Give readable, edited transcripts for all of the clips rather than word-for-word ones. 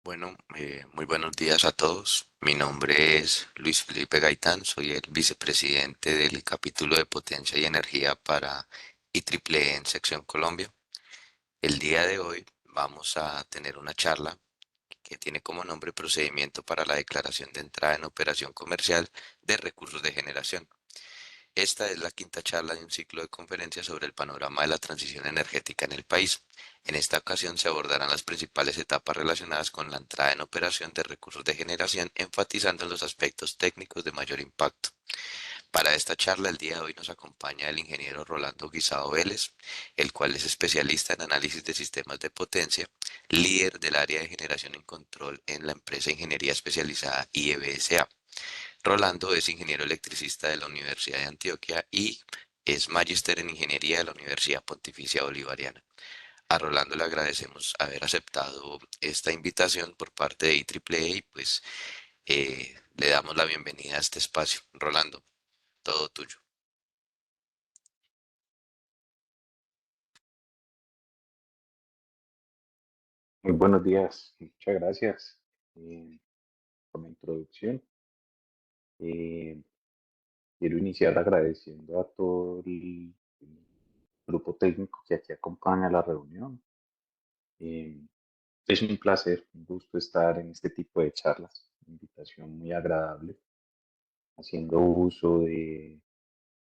Bueno, muy buenos días a todos. Mi nombre es Luis Felipe Gaitán, soy el vicepresidente del capítulo de Potencia y Energía para IEEE en Sección Colombia. El día de hoy vamos a tener una charla que tiene como nombre Procedimiento para la declaración de entrada en operación comercial de recursos de generación. Esta es la quinta charla de un ciclo de conferencias sobre el panorama de la transición energética en el país. En esta ocasión se abordarán las principales etapas relacionadas con la entrada en operación de recursos de generación, enfatizando en los aspectos técnicos de mayor impacto. Para esta charla el día de hoy nos acompaña el ingeniero Rolando Guisado Vélez, el cual es especialista en análisis de sistemas de potencia, líder del área de generación y control en la empresa Ingeniería Especializada IEBSA. Rolando es ingeniero electricista de la Universidad de Antioquia y es magíster en ingeniería de la Universidad Pontificia Bolivariana. A Rolando le agradecemos haber aceptado esta invitación por parte de IEEE y pues le damos la bienvenida a este espacio. Rolando, todo tuyo. Muy buenos días, muchas gracias por la introducción. Eh, Quiero iniciar agradeciendo a todo el grupo técnico que aquí acompaña la reunión. Eh, es un placer, un gusto estar en este tipo de charlas, una invitación muy agradable, haciendo uso de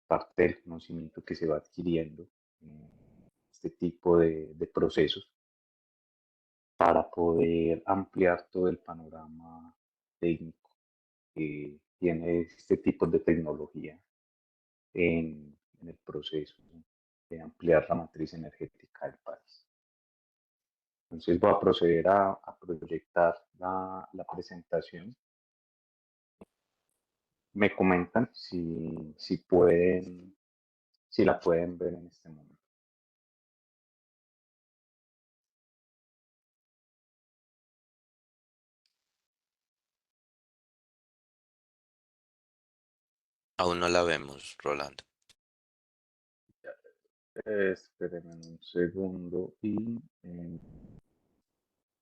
parte del conocimiento que se va adquiriendo en este tipo de procesos para poder ampliar todo el panorama técnico que tiene este tipo de tecnología en el proceso de ampliar la matriz energética del país. Entonces voy a proceder a proyectar la presentación. Me comentan si pueden, si la pueden ver en este momento. Aún no la vemos, Rolando. Espérenme un segundo y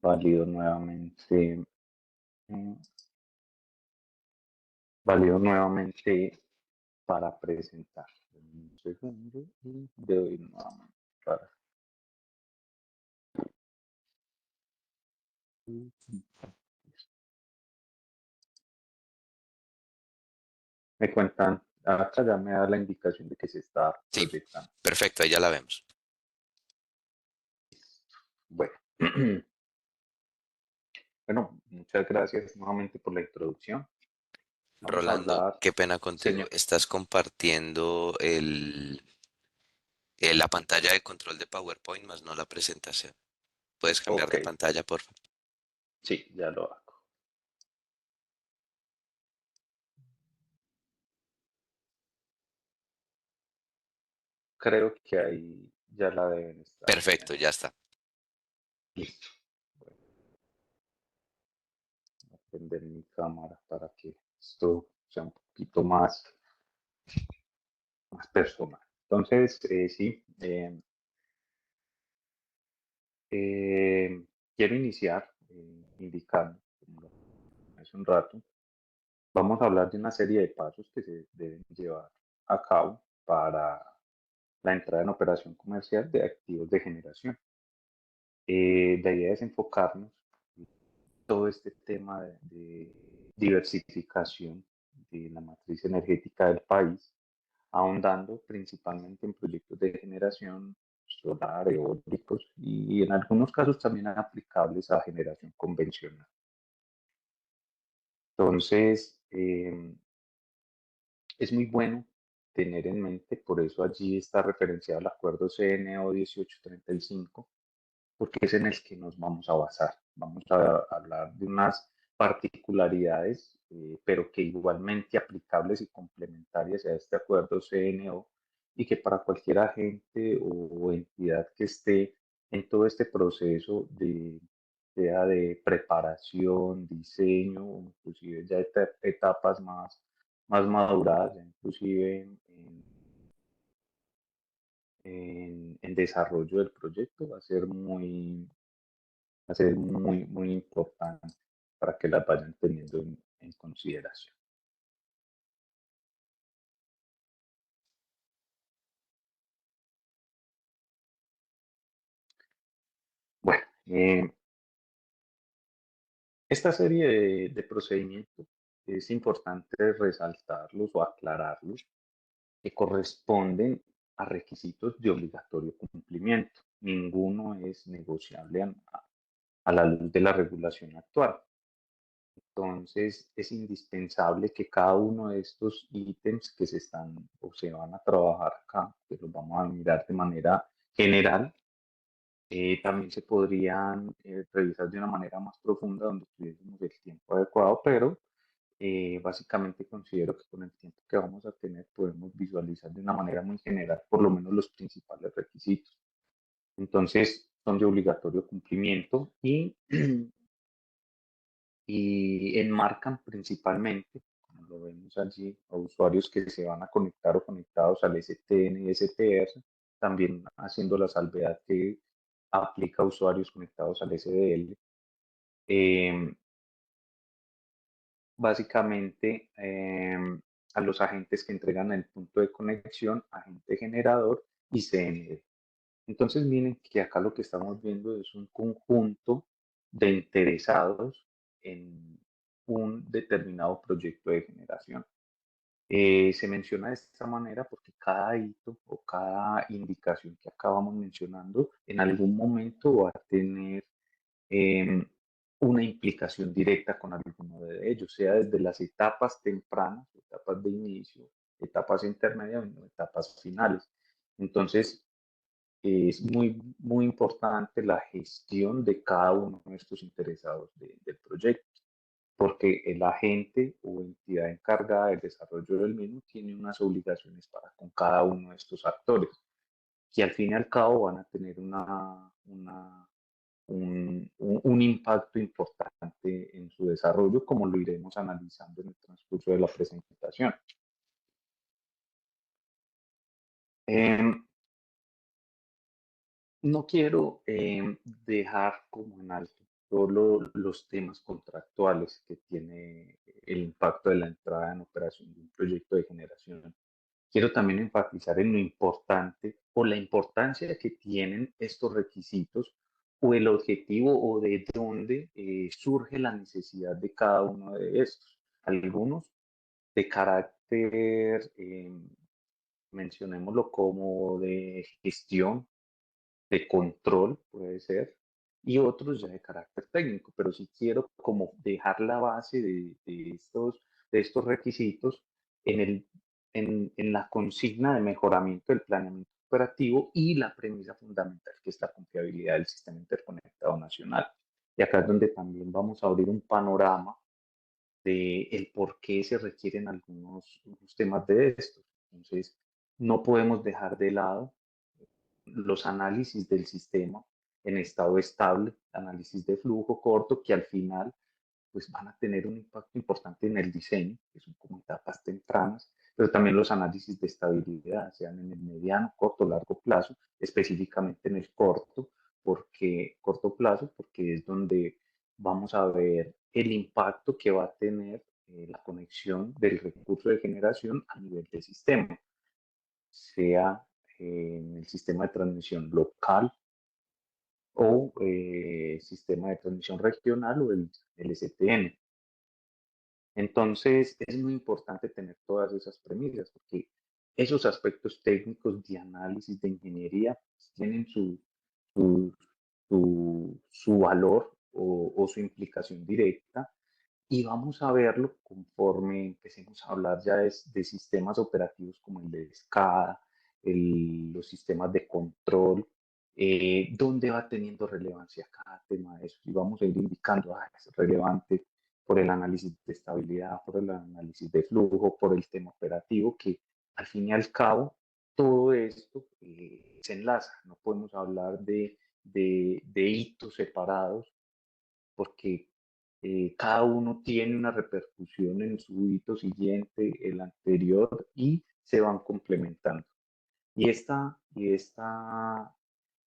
valido nuevamente, eh, valido nuevamente para presentar. Un segundo y le doy nuevamente para. Me cuentan, acá ya me da la indicación de que se está Sí, proyectando. perfecto, ahí ya la vemos. Bueno, bueno, muchas gracias nuevamente por la introducción. Vamos a Rolando, hablar, qué pena contigo. señor. Estás compartiendo la pantalla de control de PowerPoint más no la presentación. ¿Puedes cambiar Ok, de pantalla, por favor? sí, ya lo hago. Creo que ahí ya la deben estar Perfecto, viendo. ya está. Listo. Bueno, voy a prender mi cámara para que esto sea un poquito más personal. Entonces, sí, quiero iniciar indicando, como lo hace un rato, vamos a hablar de una serie de pasos que se deben llevar a cabo para la entrada en operación comercial de activos de generación. La idea es enfocarnos en todo este tema de diversificación de la matriz energética del país, ahondando principalmente en proyectos de generación solar, eólicos y en algunos casos también aplicables a generación convencional. Entonces, es muy bueno tener en mente, por eso allí está referenciado el acuerdo CNO 1835, porque es en el que nos vamos a basar. Vamos a hablar de unas particularidades, pero que igualmente aplicables y complementarias a este acuerdo CNO y que para cualquier agente o entidad que esté en todo este proceso sea de preparación, diseño, inclusive ya etapas más maduradas, ya inclusive en desarrollo del proyecto, va a ser a ser muy importante para que las vayan teniendo en consideración. Bueno, esta serie de procedimientos es importante resaltarlos o aclararlos que corresponden a requisitos de obligatorio cumplimiento. Ninguno es negociable a la luz de la regulación actual. Entonces, es indispensable que cada uno de estos ítems que se están o se van a trabajar acá, que los vamos a mirar de manera general, también se podrían revisar de una manera más profunda donde tuviésemos el tiempo adecuado, pero básicamente considero que con el tiempo que vamos a tener podemos visualizar de una manera muy general por lo menos los principales requisitos. Entonces, son de obligatorio cumplimiento y enmarcan principalmente, como lo vemos allí, a usuarios que se van a conectar o conectados al STN y STR, también haciendo la salvedad que aplica a usuarios conectados al SDL. Eh, Básicamente, a los agentes que entregan el punto de conexión, agente generador y CND. Entonces, miren que acá lo que estamos viendo es un conjunto de interesados en un determinado proyecto de generación. Se menciona de esta manera porque cada hito o cada indicación que acabamos mencionando en algún momento va a tener eh, una implicación directa con alguno de ellos, sea desde las etapas tempranas, etapas de inicio, etapas intermedias o etapas finales. Entonces, es muy importante la gestión de cada uno de estos interesados del proyecto, porque el agente o entidad encargada del desarrollo del mismo tiene unas obligaciones para con cada uno de estos actores, que al fin y al cabo van a tener un impacto importante en su desarrollo, como lo iremos analizando en el transcurso de la presentación. Eh, No quiero dejar como en alto solo los temas contractuales que tiene el impacto de la entrada en operación de un proyecto de generación. Quiero también enfatizar en lo importante o la importancia que tienen estos requisitos o el objetivo o de dónde surge la necesidad de cada uno de estos. Algunos de carácter, mencionémoslo como de gestión, de control, puede ser, y otros ya de carácter técnico, pero sí quiero como dejar la base de estos requisitos en, en la consigna de mejoramiento del planeamiento operativo y la premisa fundamental que es la confiabilidad del sistema interconectado nacional. Y acá es donde también vamos a abrir un panorama de el por qué se requieren algunos temas de estos. Entonces, no podemos dejar de lado los análisis del sistema en estado estable, análisis de flujo corto, que al final pues van a tener un impacto importante en el diseño, que son como etapas tempranas, pero también los análisis de estabilidad, sean en el mediano, corto, largo plazo, específicamente en el corto plazo, porque es donde vamos a ver el impacto que va a tener la conexión del recurso de generación a nivel de sistema, sea en el sistema de transmisión local o sistema de transmisión regional o el STN. Entonces, es muy importante tener todas esas premisas porque esos aspectos técnicos de análisis, de ingeniería, pues, tienen su, su valor o su implicación directa y vamos a verlo conforme empecemos a hablar ya de sistemas operativos como el de SCADA, los sistemas de control, dónde va teniendo relevancia cada tema de eso. Y vamos a ir indicando, es relevante por el análisis de estabilidad, por el análisis de flujo, por el tema operativo, que al fin y al cabo todo esto se enlaza. No podemos hablar de hitos separados porque cada uno tiene una repercusión en su hito siguiente, el anterior, y se van complementando. Y esta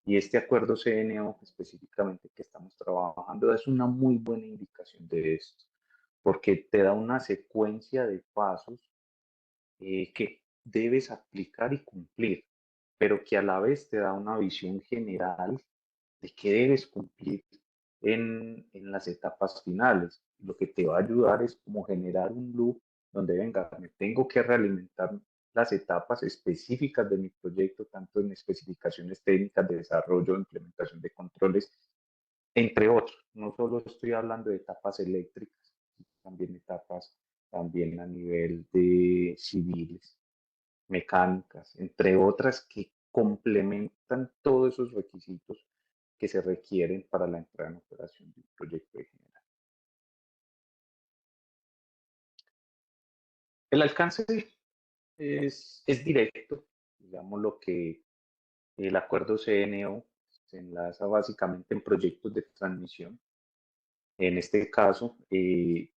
Y este acuerdo CNO específicamente que estamos trabajando es una muy buena indicación de esto, porque te da una secuencia de pasos que debes aplicar y cumplir, pero que a la vez te da una visión general de qué debes cumplir en las etapas finales. Lo que te va a ayudar es como generar un loop donde venga, me tengo que realimentar las etapas específicas de mi proyecto, tanto en especificaciones técnicas de desarrollo, implementación de controles, entre otros. No solo estoy hablando de etapas eléctricas, también etapas también a nivel de civiles, mecánicas, entre otras que complementan todos esos requisitos que se requieren para la entrada en operación de un proyecto de general. El alcance es directo, digamos lo que el acuerdo CNO se enlaza básicamente en proyectos de transmisión. En este caso,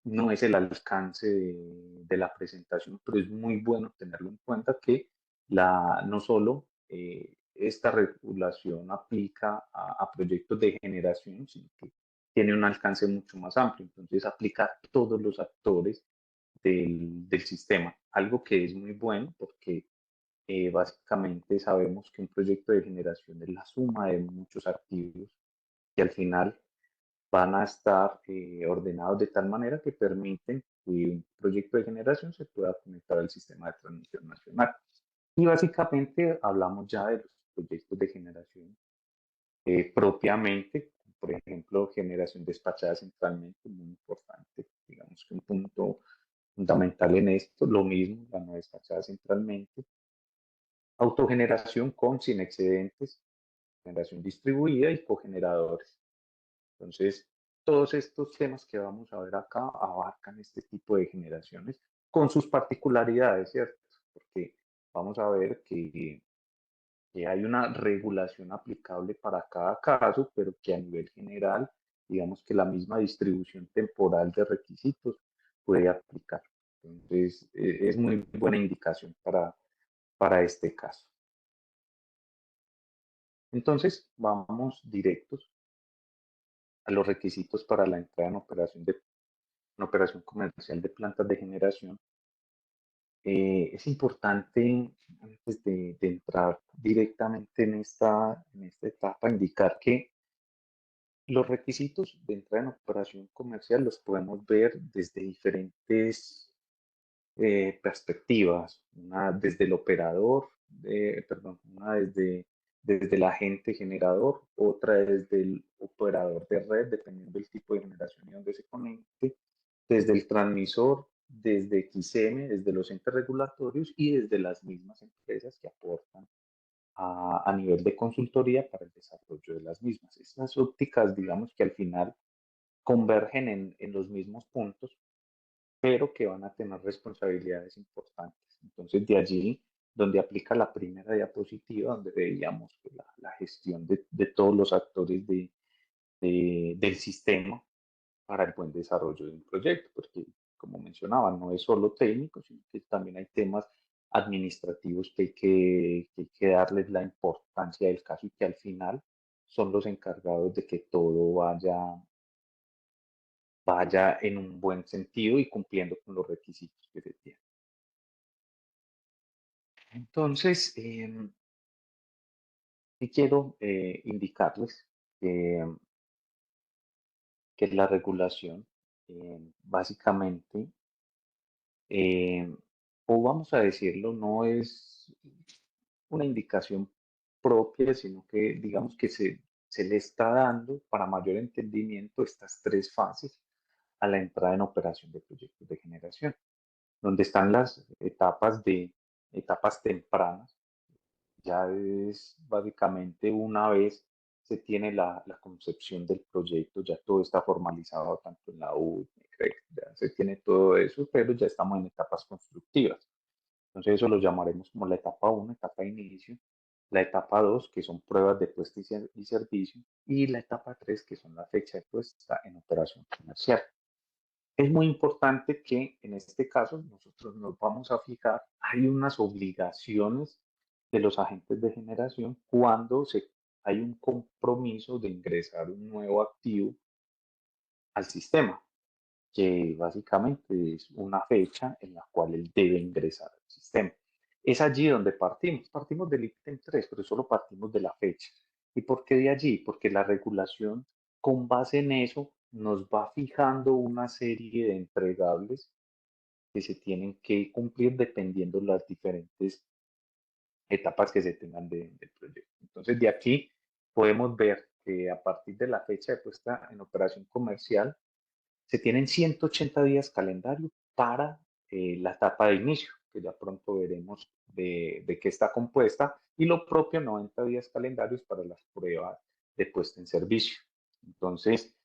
no es el alcance de la presentación, pero es muy bueno tenerlo en cuenta que no solo esta regulación aplica a proyectos de generación, sino que tiene un alcance mucho más amplio. Entonces, aplica a todos los actores del sistema, algo que es muy bueno porque básicamente sabemos que un proyecto de generación es la suma de muchos activos y al final van a estar ordenados de tal manera que permiten que un proyecto de generación se pueda conectar al sistema de transmisión nacional. Y básicamente hablamos ya de los proyectos de generación propiamente, por ejemplo, generación despachada centralmente, muy importante, digamos que un punto fundamental en esto, lo mismo, la no despachada centralmente, autogeneración con sin excedentes, generación distribuida y cogeneradores. Entonces, todos estos temas que vamos a ver acá abarcan este tipo de generaciones con sus particularidades, ¿cierto? Porque vamos a ver que hay una regulación aplicable para cada caso, pero que a nivel general, digamos que la misma distribución temporal de requisitos puede aplicar. Entonces, es muy buena indicación para este caso. Entonces, vamos directos a los requisitos para la entrada en operación comercial de plantas de generación. Es importante, antes de entrar directamente en esta etapa, indicar que los requisitos de entrada en operación comercial los podemos ver desde diferentes perspectivas, una desde el operador, perdón, una desde el agente generador, otra desde el operador de red, dependiendo del tipo de generación y donde se conecte, desde el transmisor, desde XM, desde los entes regulatorios y desde las mismas empresas que aportan a nivel de consultoría para el desarrollo de las mismas. Estas ópticas, digamos que al final convergen en los mismos puntos, pero que van a tener responsabilidades importantes. Entonces, de allí donde aplica la primera diapositiva, donde veíamos que la gestión de todos los actores del sistema para el buen desarrollo de un proyecto, porque como mencionaba, no es solo técnico, sino que también hay temas administrativos que hay que darles la importancia del caso y que al final son los encargados de que todo vaya en un buen sentido y cumpliendo con los requisitos que se tienen. Entonces, sí quiero indicarles que, que la regulación básicamente, eh, o vamos a decirlo, no es una indicación propia, sino que digamos que se le está dando para mayor entendimiento estas tres fases a la entrada en operación de proyectos de generación, donde están las etapas tempranas. Ya es básicamente una vez se tiene la concepción del proyecto, ya todo está formalizado tanto en la U, ya se tiene todo eso, pero ya estamos en etapas constructivas. Entonces eso lo llamaremos como la etapa 1, etapa de inicio, la etapa 2, que son pruebas de puesta y servicio, y la etapa 3, que son la fecha de puesta en operación comercial. Es muy importante que en este caso nosotros nos vamos a fijar, hay unas obligaciones de los agentes de generación cuando se hay un compromiso de ingresar un nuevo activo al sistema, que básicamente es una fecha en la cual él debe ingresar al sistema. Es allí donde partimos. Partimos del ítem 3, pero solo partimos de la fecha. ¿Y por qué de allí? Porque la regulación, con base en eso, nos va fijando una serie de entregables que se tienen que cumplir dependiendo las diferentes etapas que se tengan del proyecto. Entonces, de aquí podemos ver que a partir de la fecha de puesta en operación comercial, se tienen 180 días calendario para la etapa de inicio, que ya pronto veremos de qué está compuesta, y lo propio 90 días calendarios para las pruebas de puesta en servicio. Entonces,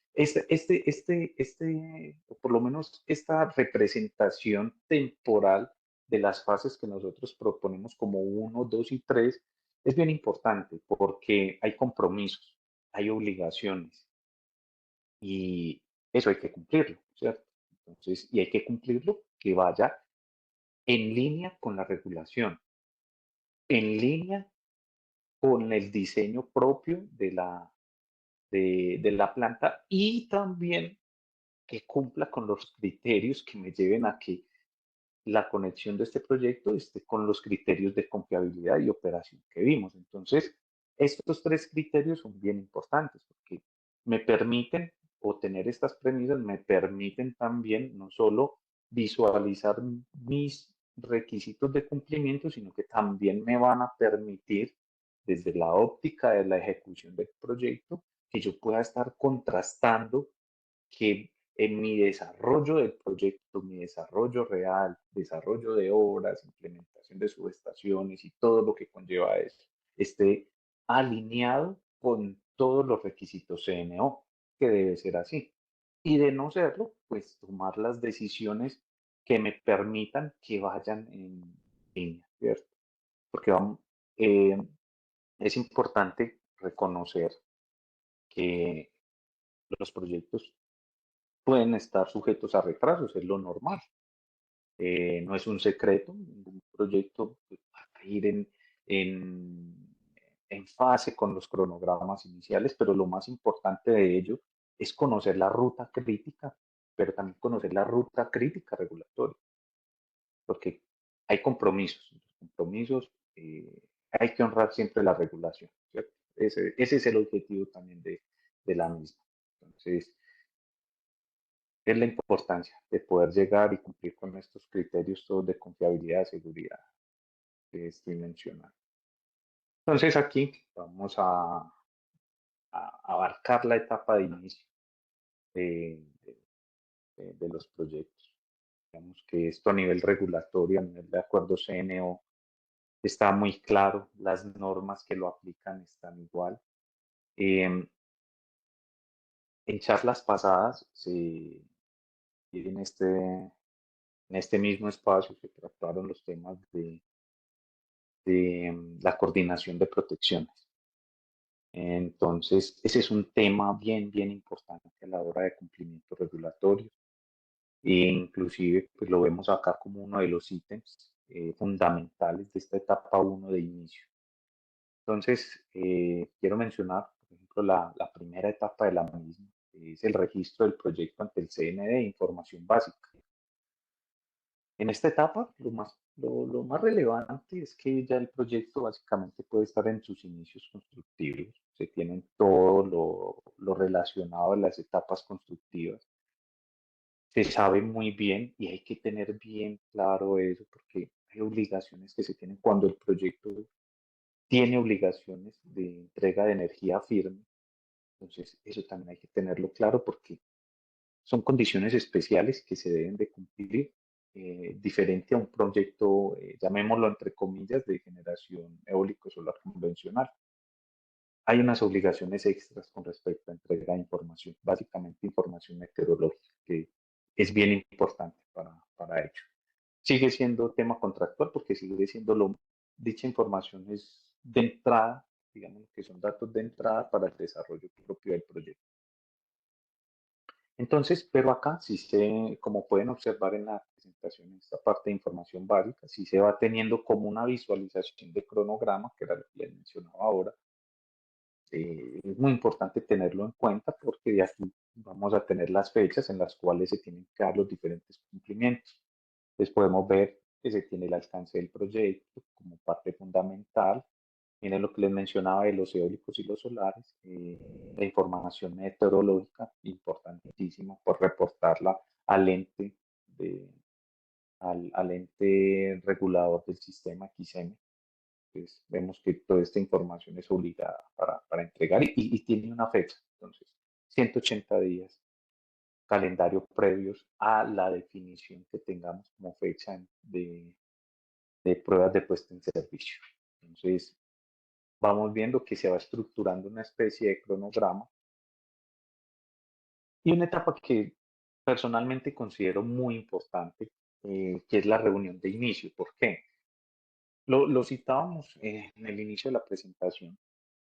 o por lo menos esta representación temporal de las fases que nosotros proponemos como uno, 2 y 3 es bien importante porque hay compromisos, hay obligaciones y eso hay que cumplirlo, ¿cierto? Entonces, y hay que cumplirlo que vaya en línea con la regulación, en línea con el diseño propio de la planta y también que cumpla con los criterios que me lleven a que la conexión de este proyecto esté con los criterios de confiabilidad y operación que vimos. Entonces, estos tres criterios son bien importantes porque me permiten, o tener estas premisas, me permiten también no solo visualizar mis requisitos de cumplimiento, sino que también me van a permitir, desde la óptica de la ejecución del proyecto, que yo pueda estar contrastando que en mi desarrollo del proyecto, mi desarrollo real, desarrollo de obras, implementación de subestaciones y todo lo que conlleva eso, esté alineado con todos los requisitos CNO, que debe ser así. Y de no serlo, pues tomar las decisiones que me permitan que vayan en línea, ¿cierto? Porque vamos, eh, es importante reconocer que los proyectos pueden estar sujetos a retrasos, es lo normal. No es un secreto, ningún proyecto va a ir en, en fase con los cronogramas iniciales, pero lo más importante de ello es conocer la ruta crítica, pero también conocer la ruta crítica regulatoria, porque hay compromisos, los compromisos hay que honrar siempre la regulación, ¿cierto? Ese es el objetivo también de la misma. Entonces, es la importancia de poder llegar y cumplir con estos criterios todos de confiabilidad y seguridad que estoy mencionando. Entonces aquí vamos a abarcar la etapa de inicio de, de los proyectos. Digamos que esto a nivel regulatorio, a nivel de acuerdo CNO, está muy claro, las normas que lo aplican están igual. Eh, en charlas pasadas, en este mismo espacio se trataron los temas de la coordinación de protecciones. Entonces, ese es un tema bien, bien importante a la hora de cumplimiento regulatorio. E inclusive, pues lo vemos acá como uno de los ítems fundamentales de esta etapa uno de inicio. Entonces, quiero mencionar, por ejemplo, la primera etapa de la misma, que es el registro del proyecto ante el CND, información básica. En esta etapa, lo más relevante es que ya el proyecto básicamente puede estar en sus inicios constructivos. Se tienen todo lo relacionado a las etapas constructivas. Se sabe muy bien y hay que tener bien claro eso porque hay obligaciones que se tienen cuando el proyecto tiene obligaciones de entrega de energía firme. Entonces, eso también hay que tenerlo claro porque son condiciones especiales que se deben de cumplir, diferente a un proyecto, llamémoslo entre comillas, de generación eólico-solar convencional. Hay unas obligaciones extras con respecto a entrega de información, básicamente información meteorológica, que es bien importante para ello. Sigue siendo tema contractual porque sigue siendo dicha información es de entrada, digamos que son datos de entrada para el desarrollo propio del proyecto. Entonces, pero acá sí se, como pueden observar en la presentación, en esta parte de información básica, sí se va teniendo como una visualización de cronograma, que era lo que les mencionaba ahora, es muy importante tenerlo en cuenta porque de aquí vamos a tener las fechas en las cuales se tienen que dar los diferentes cumplimientos. Entonces podemos ver que se tiene el alcance del proyecto como parte fundamental. Tiene lo que les mencionaba de los eólicos y los solares, la información meteorológica, importantísimo por reportarla al ente, de, al ente regulador del sistema XM. Entonces, vemos que toda esta información es obligada para entregar y tiene una fecha. Entonces, 180 días, calendario previos a la definición que tengamos como fecha de pruebas de puesta en servicio. Entonces, vamos viendo que se va estructurando una especie de cronograma y una etapa que personalmente considero muy importante, que es la reunión de inicio. ¿Por qué? Lo citábamos en el inicio de la presentación.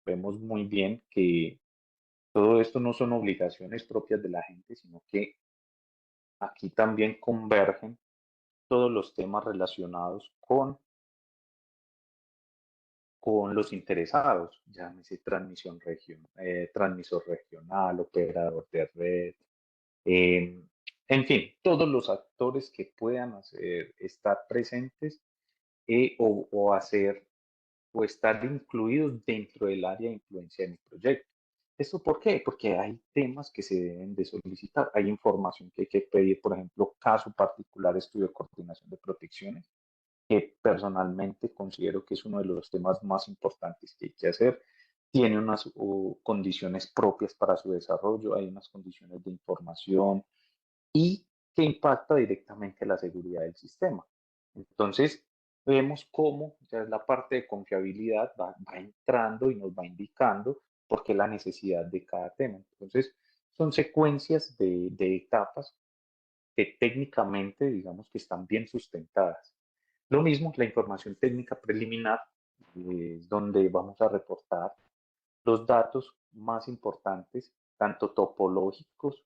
Vemos muy bien que todo esto no son obligaciones propias de la gente, sino que aquí también convergen todos los temas relacionados con los interesados, llámese transmisor regional, operador de red, eh, en fin, todos los actores que puedan estar presentes o hacer o estar incluidos dentro del área de influencia de mi proyecto. ¿Esto por qué? Porque hay temas que se deben de solicitar, hay información que hay que pedir, por ejemplo, caso particular, estudio de coordinación de protecciones, que personalmente considero que es uno de los temas más importantes que hay que hacer. Tiene unas condiciones propias para su desarrollo, hay unas condiciones de información y que impacta directamente la seguridad del sistema. Entonces, vemos cómo ya la parte de confiabilidad va entrando y nos va indicando por qué la necesidad de cada tema. Entonces, son secuencias de etapas que técnicamente, digamos que están bien sustentadas. Lo mismo, la información técnica preliminar, es donde vamos a reportar los datos más importantes, tanto topológicos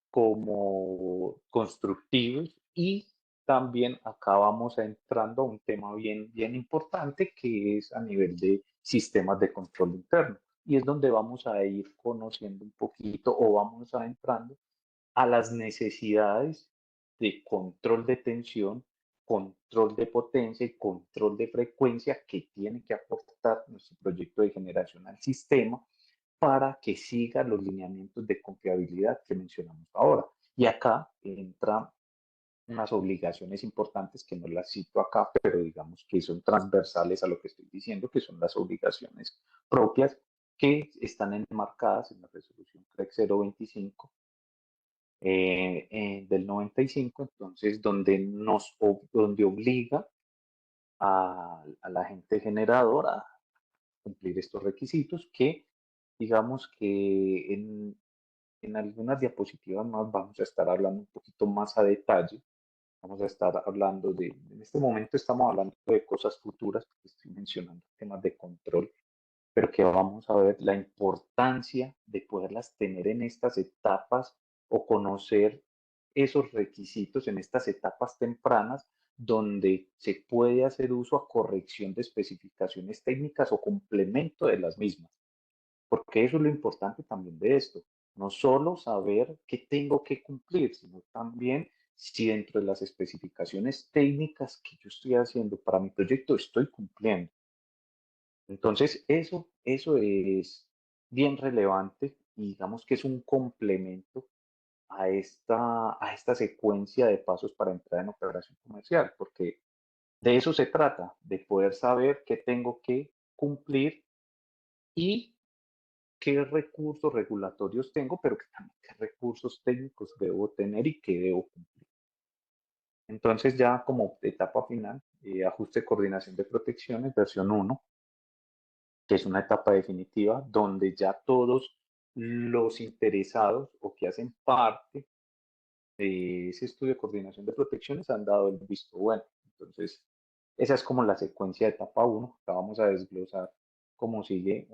como constructivos y también acá vamos entrando a un tema bien importante que es a nivel de sistemas de control interno y es donde vamos a ir conociendo un poquito o vamos a entrando a las necesidades de control de tensión, control de potencia y control de frecuencia que tiene que aportar nuestro proyecto de generación al sistema para que siga los lineamientos de confiabilidad que mencionamos ahora. Y acá entran unas obligaciones importantes que no las cito acá, pero digamos que son transversales a lo que estoy diciendo, que son las obligaciones propias que están enmarcadas en la resolución CREC 025 del 95, entonces donde obliga a la gente generadora a cumplir estos requisitos que digamos que en algunas diapositivas más vamos a estar hablando un poquito más a detalle. Vamos a estar hablando en este momento estamos hablando de cosas futuras, porque estoy mencionando temas de control, pero que vamos a ver la importancia de poderlas tener en estas etapas o conocer esos requisitos en estas etapas tempranas donde se puede hacer uso a corrección de especificaciones técnicas o complemento de las mismas. Porque eso es lo importante también de esto. No solo saber qué tengo que cumplir, sino también si dentro de las especificaciones técnicas que yo estoy haciendo para mi proyecto estoy cumpliendo. Entonces, eso es bien relevante y digamos que es un complemento a esta secuencia de pasos para entrar en operación comercial, porque de eso se trata, de poder saber qué tengo que cumplir y qué recursos regulatorios tengo, pero que también qué recursos técnicos debo tener y qué debo cumplir. Entonces ya como etapa final, ajuste de coordinación de protecciones, versión uno, que es una etapa definitiva donde ya todos los interesados o que hacen parte de ese estudio de coordinación de protecciones han dado el visto bueno. Entonces, esa es como la secuencia de etapa uno. Acá vamos a desglosar cómo sigue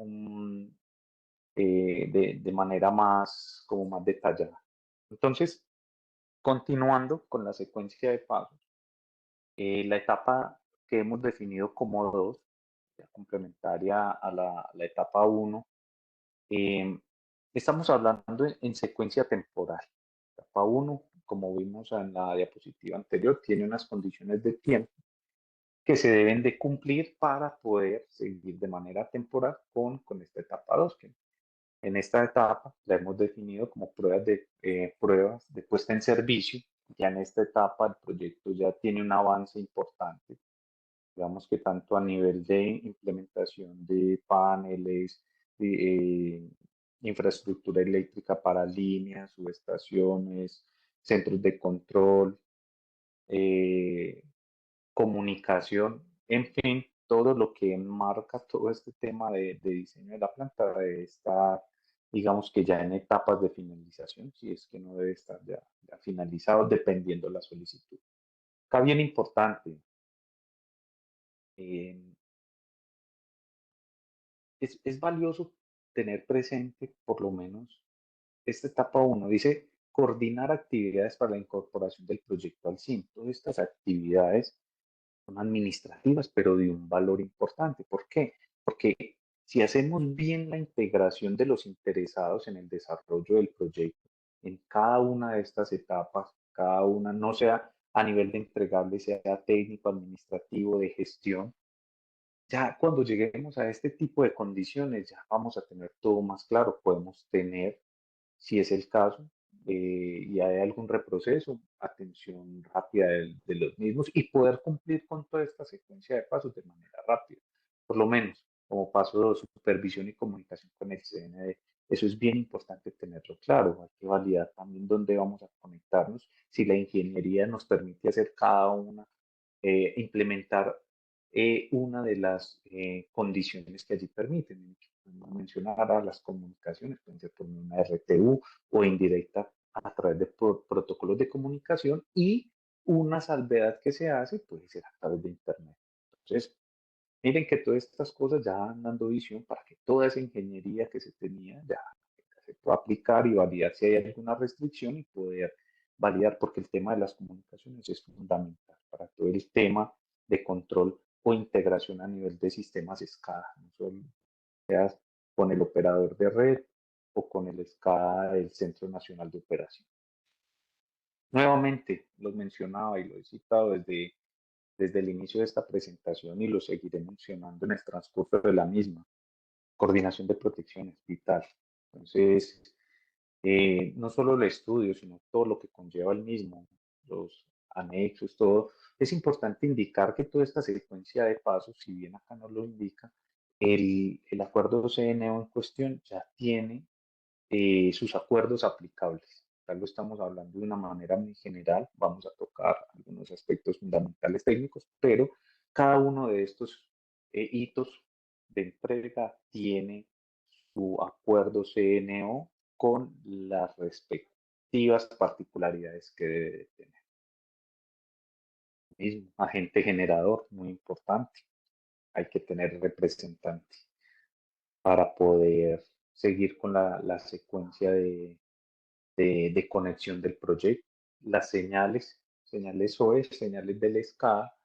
de manera más, como más detallada. Entonces, continuando con la secuencia de pasos, la etapa que hemos definido como dos, complementaria a la etapa uno, Eh, Estamos hablando en secuencia temporal. Etapa uno, como vimos en la diapositiva anterior, tiene unas condiciones de tiempo que se deben de cumplir para poder seguir de manera temporal con esta etapa 2, que en esta etapa la hemos definido como pruebas de puesta en servicio. Ya en esta etapa el proyecto ya tiene un avance importante, digamos que tanto a nivel de implementación de paneles, de, infraestructura eléctrica para líneas, subestaciones, centros de control, eh, comunicación, en fin, todo lo que enmarca todo este tema de diseño de la planta debe estar, digamos que ya en etapas de finalización, si es que no debe estar ya finalizado, dependiendo la solicitud. Acá bien importante, eh, es valioso tener presente por lo menos esta etapa uno. Dice coordinar actividades para la incorporación del proyecto al CIM. Todas estas actividades son administrativas, pero de un valor importante. ¿Por qué? Porque si hacemos bien la integración de los interesados en el desarrollo del proyecto, en cada una de estas etapas, cada una, no sea a nivel de entregable, sea técnico, administrativo, de gestión, ya cuando lleguemos a este tipo de condiciones, ya vamos a tener todo más claro. Podemos tener, si es el caso, y hay algún reproceso, atención rápida de los mismos y poder cumplir con toda esta secuencia de pasos de manera rápida. Por lo menos, como paso de supervisión y comunicación con el CND. Eso es bien importante tenerlo claro. Hay que validar también dónde vamos a conectarnos, si la ingeniería nos permite hacer cada una, implementar una de las condiciones que allí permiten. Mencionar a las comunicaciones, pueden ser por una RTU o indirecta a través de protocolos de comunicación, y una salvedad que se hace puede ser a través de Internet. Entonces, miren que todas estas cosas ya van dando visión para que toda esa ingeniería que se tenía ya se pueda aplicar y validar si hay alguna restricción y poder validar, porque el tema de las comunicaciones es fundamental para todo el tema de control o integración a nivel de sistemas SCADA, no solo sea con el operador de red o con el SCADA del Centro Nacional de Operación. Nuevamente, lo mencionaba y lo he citado desde el inicio de esta presentación y lo seguiré mencionando en el transcurso de la misma. Coordinación de protección es vital. Entonces, no solo el estudio, sino todo lo que conlleva el mismo, los anexos, todo. Es importante indicar que toda esta secuencia de pasos, si bien acá no lo indica, el acuerdo CNO en cuestión ya tiene sus acuerdos aplicables. Tal lo estamos hablando de una manera muy general, vamos a tocar algunos aspectos fundamentales técnicos, pero cada uno de estos hitos de entrega tiene su acuerdo CNO con las respectivas particularidades que debe de tener. Mismo, agente generador, muy importante, hay que tener representante para poder seguir con la secuencia de conexión del proyecto. Las señales OE, señales del SCADA,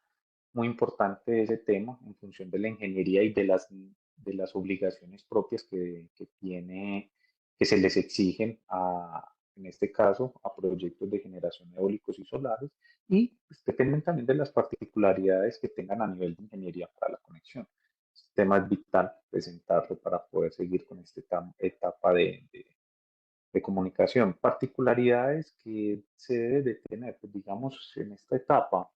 muy importante ese tema en función de la ingeniería y de las obligaciones propias que tiene, que se les exigen en este caso, a proyectos de generación eólicos y solares, y pues, dependen también de las particularidades que tengan a nivel de ingeniería para la conexión. Este tema es vital presentarlo para poder seguir con esta etapa de comunicación. Particularidades que se debe de tener, pues, digamos, en esta etapa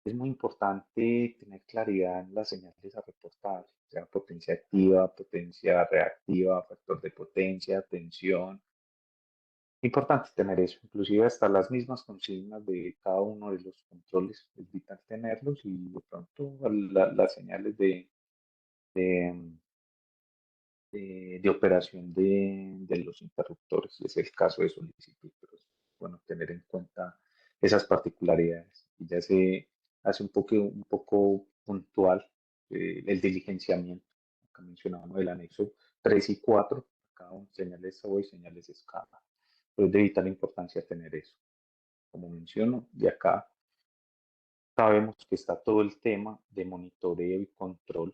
es muy importante tener claridad en las señales a reportar, sea potencia activa, potencia reactiva, factor de potencia, tensión. Importante tener eso, inclusive hasta las mismas consignas de cada uno de los controles, es vital tenerlos, y de pronto las señales de, de operación de los interruptores, si es el caso de solicitud, pero es bueno tener en cuenta esas particularidades. Y ya se hace un poco puntual el diligenciamiento. Acá mencionamos el anexo 3 y 4, acá señales SOA y señales escala. Pero es de vital importancia tener eso. Como menciono, y acá sabemos que está todo el tema de monitoreo y control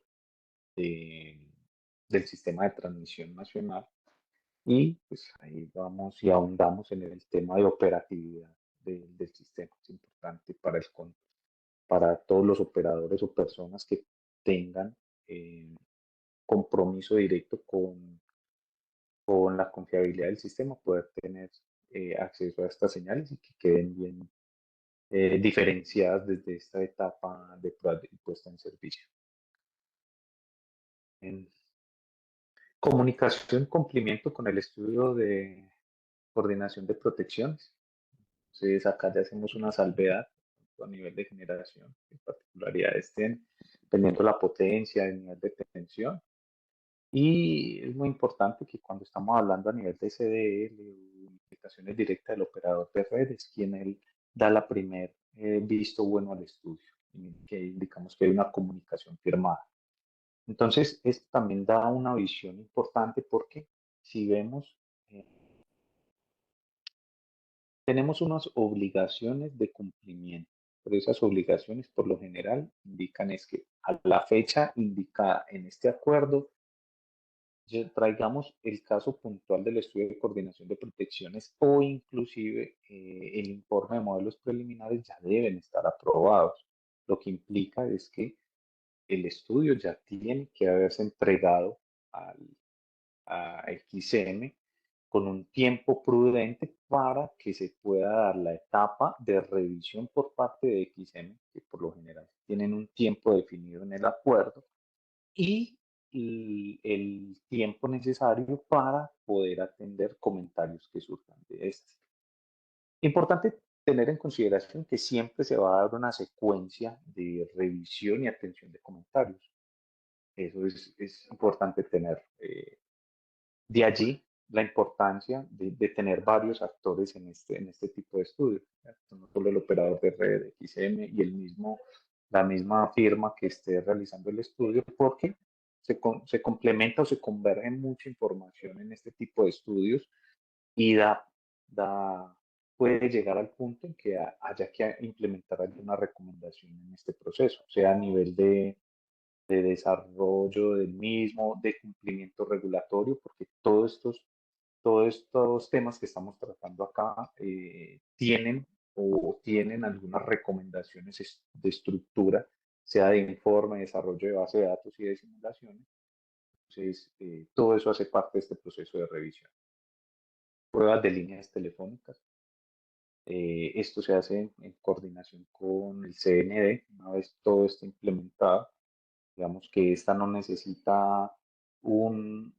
de, del sistema de transmisión nacional y pues ahí vamos y ahondamos en el tema de operatividad del sistema. Es importante para todos los operadores o personas que tengan compromiso directo con la confiabilidad del sistema, poder tener acceso a estas señales y que queden bien diferenciadas desde esta etapa de prueba y puesta en servicio. En comunicación, cumplimiento con el estudio de coordinación de protecciones. Entonces, acá ya hacemos una salvedad a nivel de generación, en particularidades dependiendo la potencia, el nivel de tensión. Y es muy importante que cuando estamos hablando a nivel de CDL o implicaciones directas del operador de redes, quien él da la primer visto bueno al estudio, que indicamos que hay una comunicación firmada. Entonces, esto también da una visión importante porque si vemos, eh, tenemos unas obligaciones de cumplimiento, pero esas obligaciones por lo general indican es que a la fecha indicada en este acuerdo, traigamos el caso puntual del estudio de coordinación de protecciones o inclusive el informe de modelos preliminares ya deben estar aprobados. Lo que implica es que el estudio ya tiene que haberse entregado al, a XM con un tiempo prudente para que se pueda dar la etapa de revisión por parte de XM, que por lo general tienen un tiempo definido en el acuerdo, y el tiempo necesario para poder atender comentarios que surjan de este. Importante tener en consideración que siempre se va a dar una secuencia de revisión y atención de comentarios. Eso es importante tener. De allí la importancia de tener varios actores en este tipo de estudios. No solo el operador de red XM y la misma firma que esté realizando el estudio, porque se complementa o se converge mucha información en este tipo de estudios y puede llegar al punto en que haya que implementar alguna recomendación en este proceso, sea a nivel de desarrollo del mismo, de cumplimiento regulatorio, porque todos estos temas que estamos tratando acá tienen algunas recomendaciones de estructura, sea de informe, desarrollo de base de datos y de simulaciones. Entonces, todo eso hace parte de este proceso de revisión. Pruebas de líneas telefónicas. Esto se hace en coordinación con el CND, una vez todo esté implementado. Digamos que esta no necesita una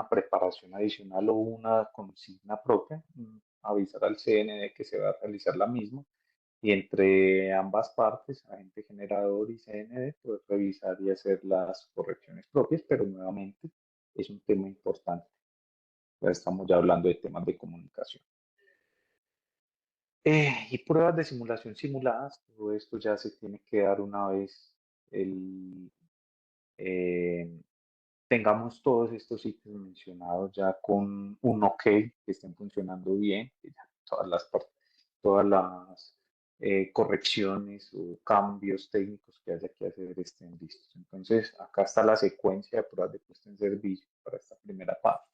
preparación adicional o una consigna propia, avisar al CND que se va a realizar la misma y entre ambas partes, agente generador y CND, pues revisar y hacer las correcciones propias, pero nuevamente es un tema importante. Ya estamos ya hablando de temas de comunicación. Y pruebas de simulación simuladas, todo esto ya se tiene que dar una vez el, eh, tengamos todos estos sitios mencionados ya con un OK, que estén funcionando bien, que ya todas las correcciones o cambios técnicos que haya que hacer estén listos. Entonces, acá está la secuencia de pruebas de puesta en servicio para esta primera parte.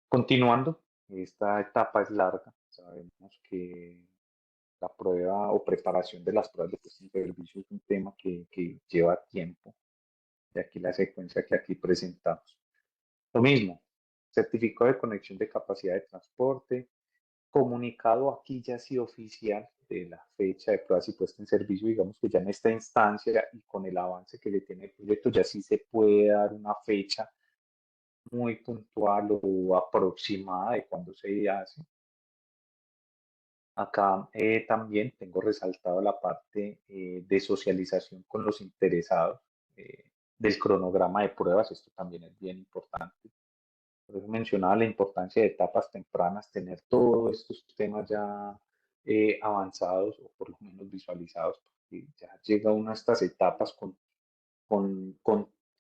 Continuando, esta etapa es larga. Sabemos que la prueba o preparación de las pruebas de puesta en servicio es un tema que lleva tiempo. De aquí la secuencia que aquí presentamos. Lo mismo, certificado de conexión de capacidad de transporte, comunicado aquí ya sí oficial de la fecha de pruebas y puesta en servicio, digamos que ya en esta instancia y con el avance que le tiene el proyecto, ya sí se puede dar una fecha muy puntual o aproximada de cuando se hace. Acá también tengo resaltado la parte de socialización con los interesados del cronograma de pruebas. Esto también es bien importante. Por eso mencionaba la importancia de etapas tempranas, tener todos estos temas ya avanzados o por lo menos visualizados, porque ya llega uno a estas etapas con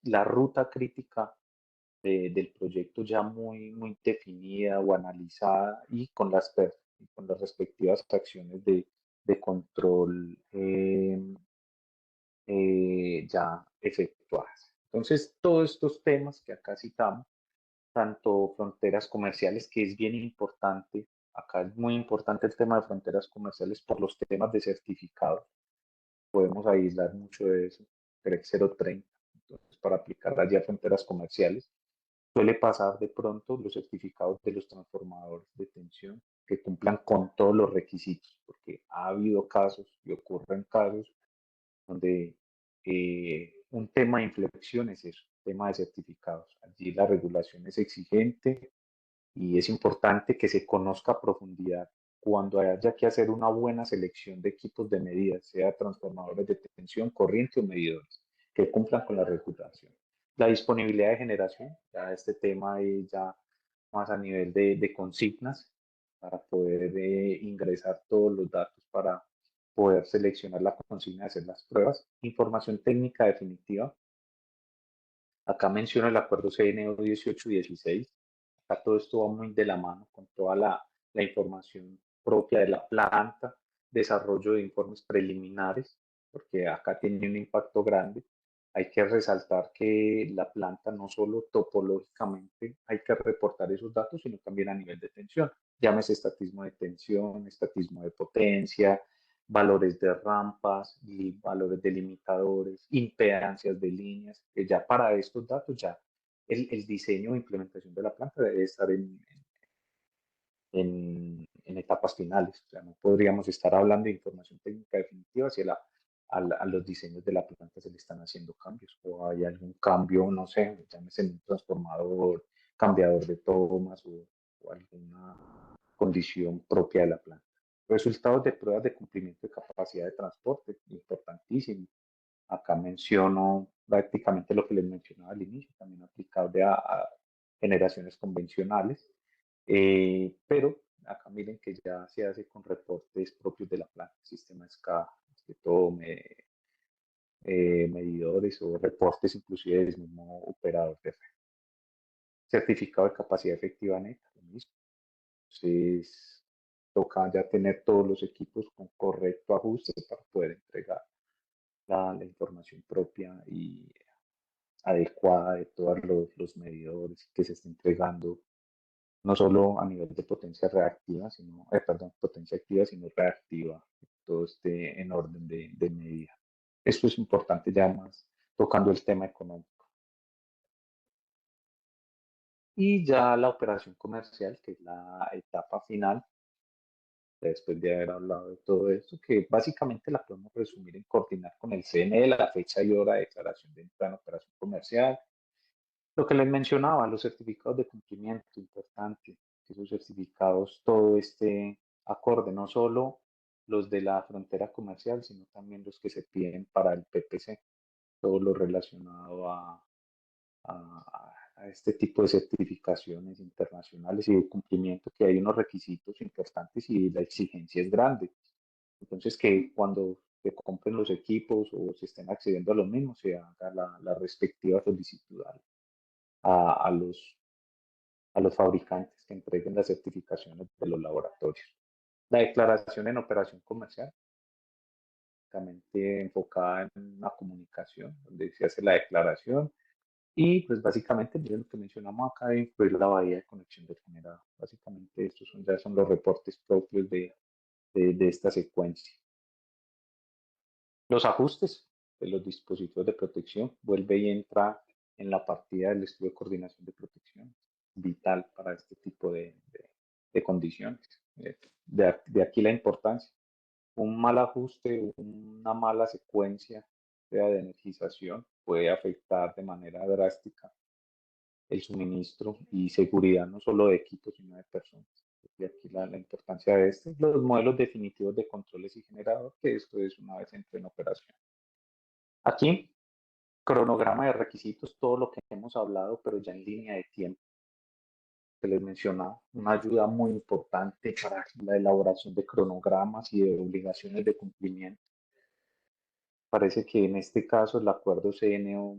la ruta crítica del proyecto ya muy definida o analizada y con las respectivas acciones de control ya efectuadas. Entonces, todos estos temas que acá citamos, tanto fronteras comerciales, que es bien importante, acá es muy importante el tema de fronteras comerciales por los temas de certificados, podemos aislar mucho de eso, CREC 030, entonces para aplicar allá fronteras comerciales. Suele pasar de pronto los certificados de los transformadores de tensión que cumplan con todos los requisitos, porque ha habido casos y ocurren casos donde un tema de inflexión es eso, tema de certificados. Allí la regulación es exigente y es importante que se conozca a profundidad cuando haya que hacer una buena selección de equipos de medida, sea transformadores de tensión, corriente o medidores, que cumplan con la regulación. La disponibilidad de generación, ya este tema es ya más a nivel de consignas para poder ingresar todos los datos para poder seleccionar la consigna y hacer las pruebas. Información técnica definitiva. Acá menciono el acuerdo CNO 1816. Acá todo esto va muy de la mano con toda la información propia de la planta, desarrollo de informes preliminares, porque acá tiene un impacto grande. Hay que resaltar que la planta no solo topológicamente hay que reportar esos datos, sino también a nivel de tensión. Llámese estatismo de tensión, estatismo de potencia, valores de rampas y valores de limitadores, impedancias de líneas, que ya para estos datos ya el diseño e implementación de la planta debe estar en etapas finales. O sea, no podríamos estar hablando de información técnica definitiva si a los diseños de la planta se le están haciendo cambios o hay algún cambio, no sé, llámese en un transformador, cambiador de tomas o alguna condición propia de la planta. Resultados de pruebas de cumplimiento de capacidad de transporte, importantísimo. Acá menciono prácticamente lo que les mencionaba al inicio, también aplicable a generaciones convencionales, pero acá miren que ya se hace con reportes propios de la planta, sistema SCADA, de todo, medidores o reportes inclusive del mismo operador de red. Certificado de capacidad efectiva neta, lo mismo. Entonces, toca ya tener todos los equipos con correcto ajuste para poder entregar la información propia y adecuada de todos los medidores que se está entregando, no solo a nivel de potencia reactiva, sino, perdón, potencia activa, sino reactiva, que todo esté en orden de medida. Esto es importante ya más tocando el tema económico. Y ya la operación comercial, que es la etapa final, después de haber hablado de todo esto, que básicamente la podemos resumir en coordinar con el CNE la fecha y hora de declaración de entrada en operación comercial. Lo que les mencionaba, los certificados de cumplimiento, importante, que esos certificados, todo este acorde, no solo los de la frontera comercial, sino también los que se piden para el PPC, todo lo relacionado a este tipo de certificaciones internacionales y de cumplimiento, que hay unos requisitos importantes y la exigencia es grande. Entonces, que cuando se compren los equipos o se estén accediendo a los mismos, se haga la respectiva solicitud a, a los, a los fabricantes que entreguen las certificaciones de los laboratorios. La declaración en operación comercial, básicamente enfocada en la comunicación, donde se hace la declaración y pues básicamente miren lo que mencionamos acá de incluir la bahía de conexión del generador. Básicamente estos ya son los reportes propios de esta secuencia. Los ajustes de los dispositivos de protección vuelve y entra en la partida del estudio de coordinación de protección, vital para este tipo de condiciones. De aquí la importancia. Un mal ajuste, una mala secuencia sea de energización puede afectar de manera drástica el suministro y seguridad no solo de equipos, sino de personas. Y aquí la importancia de este, los modelos definitivos de controles y generador, que esto es una vez entre en operación. Aquí, cronograma de requisitos, todo lo que hemos hablado, pero ya en línea de tiempo, que les mencionaba, una ayuda muy importante para la elaboración de cronogramas y de obligaciones de cumplimiento. Parece que en este caso el acuerdo CNO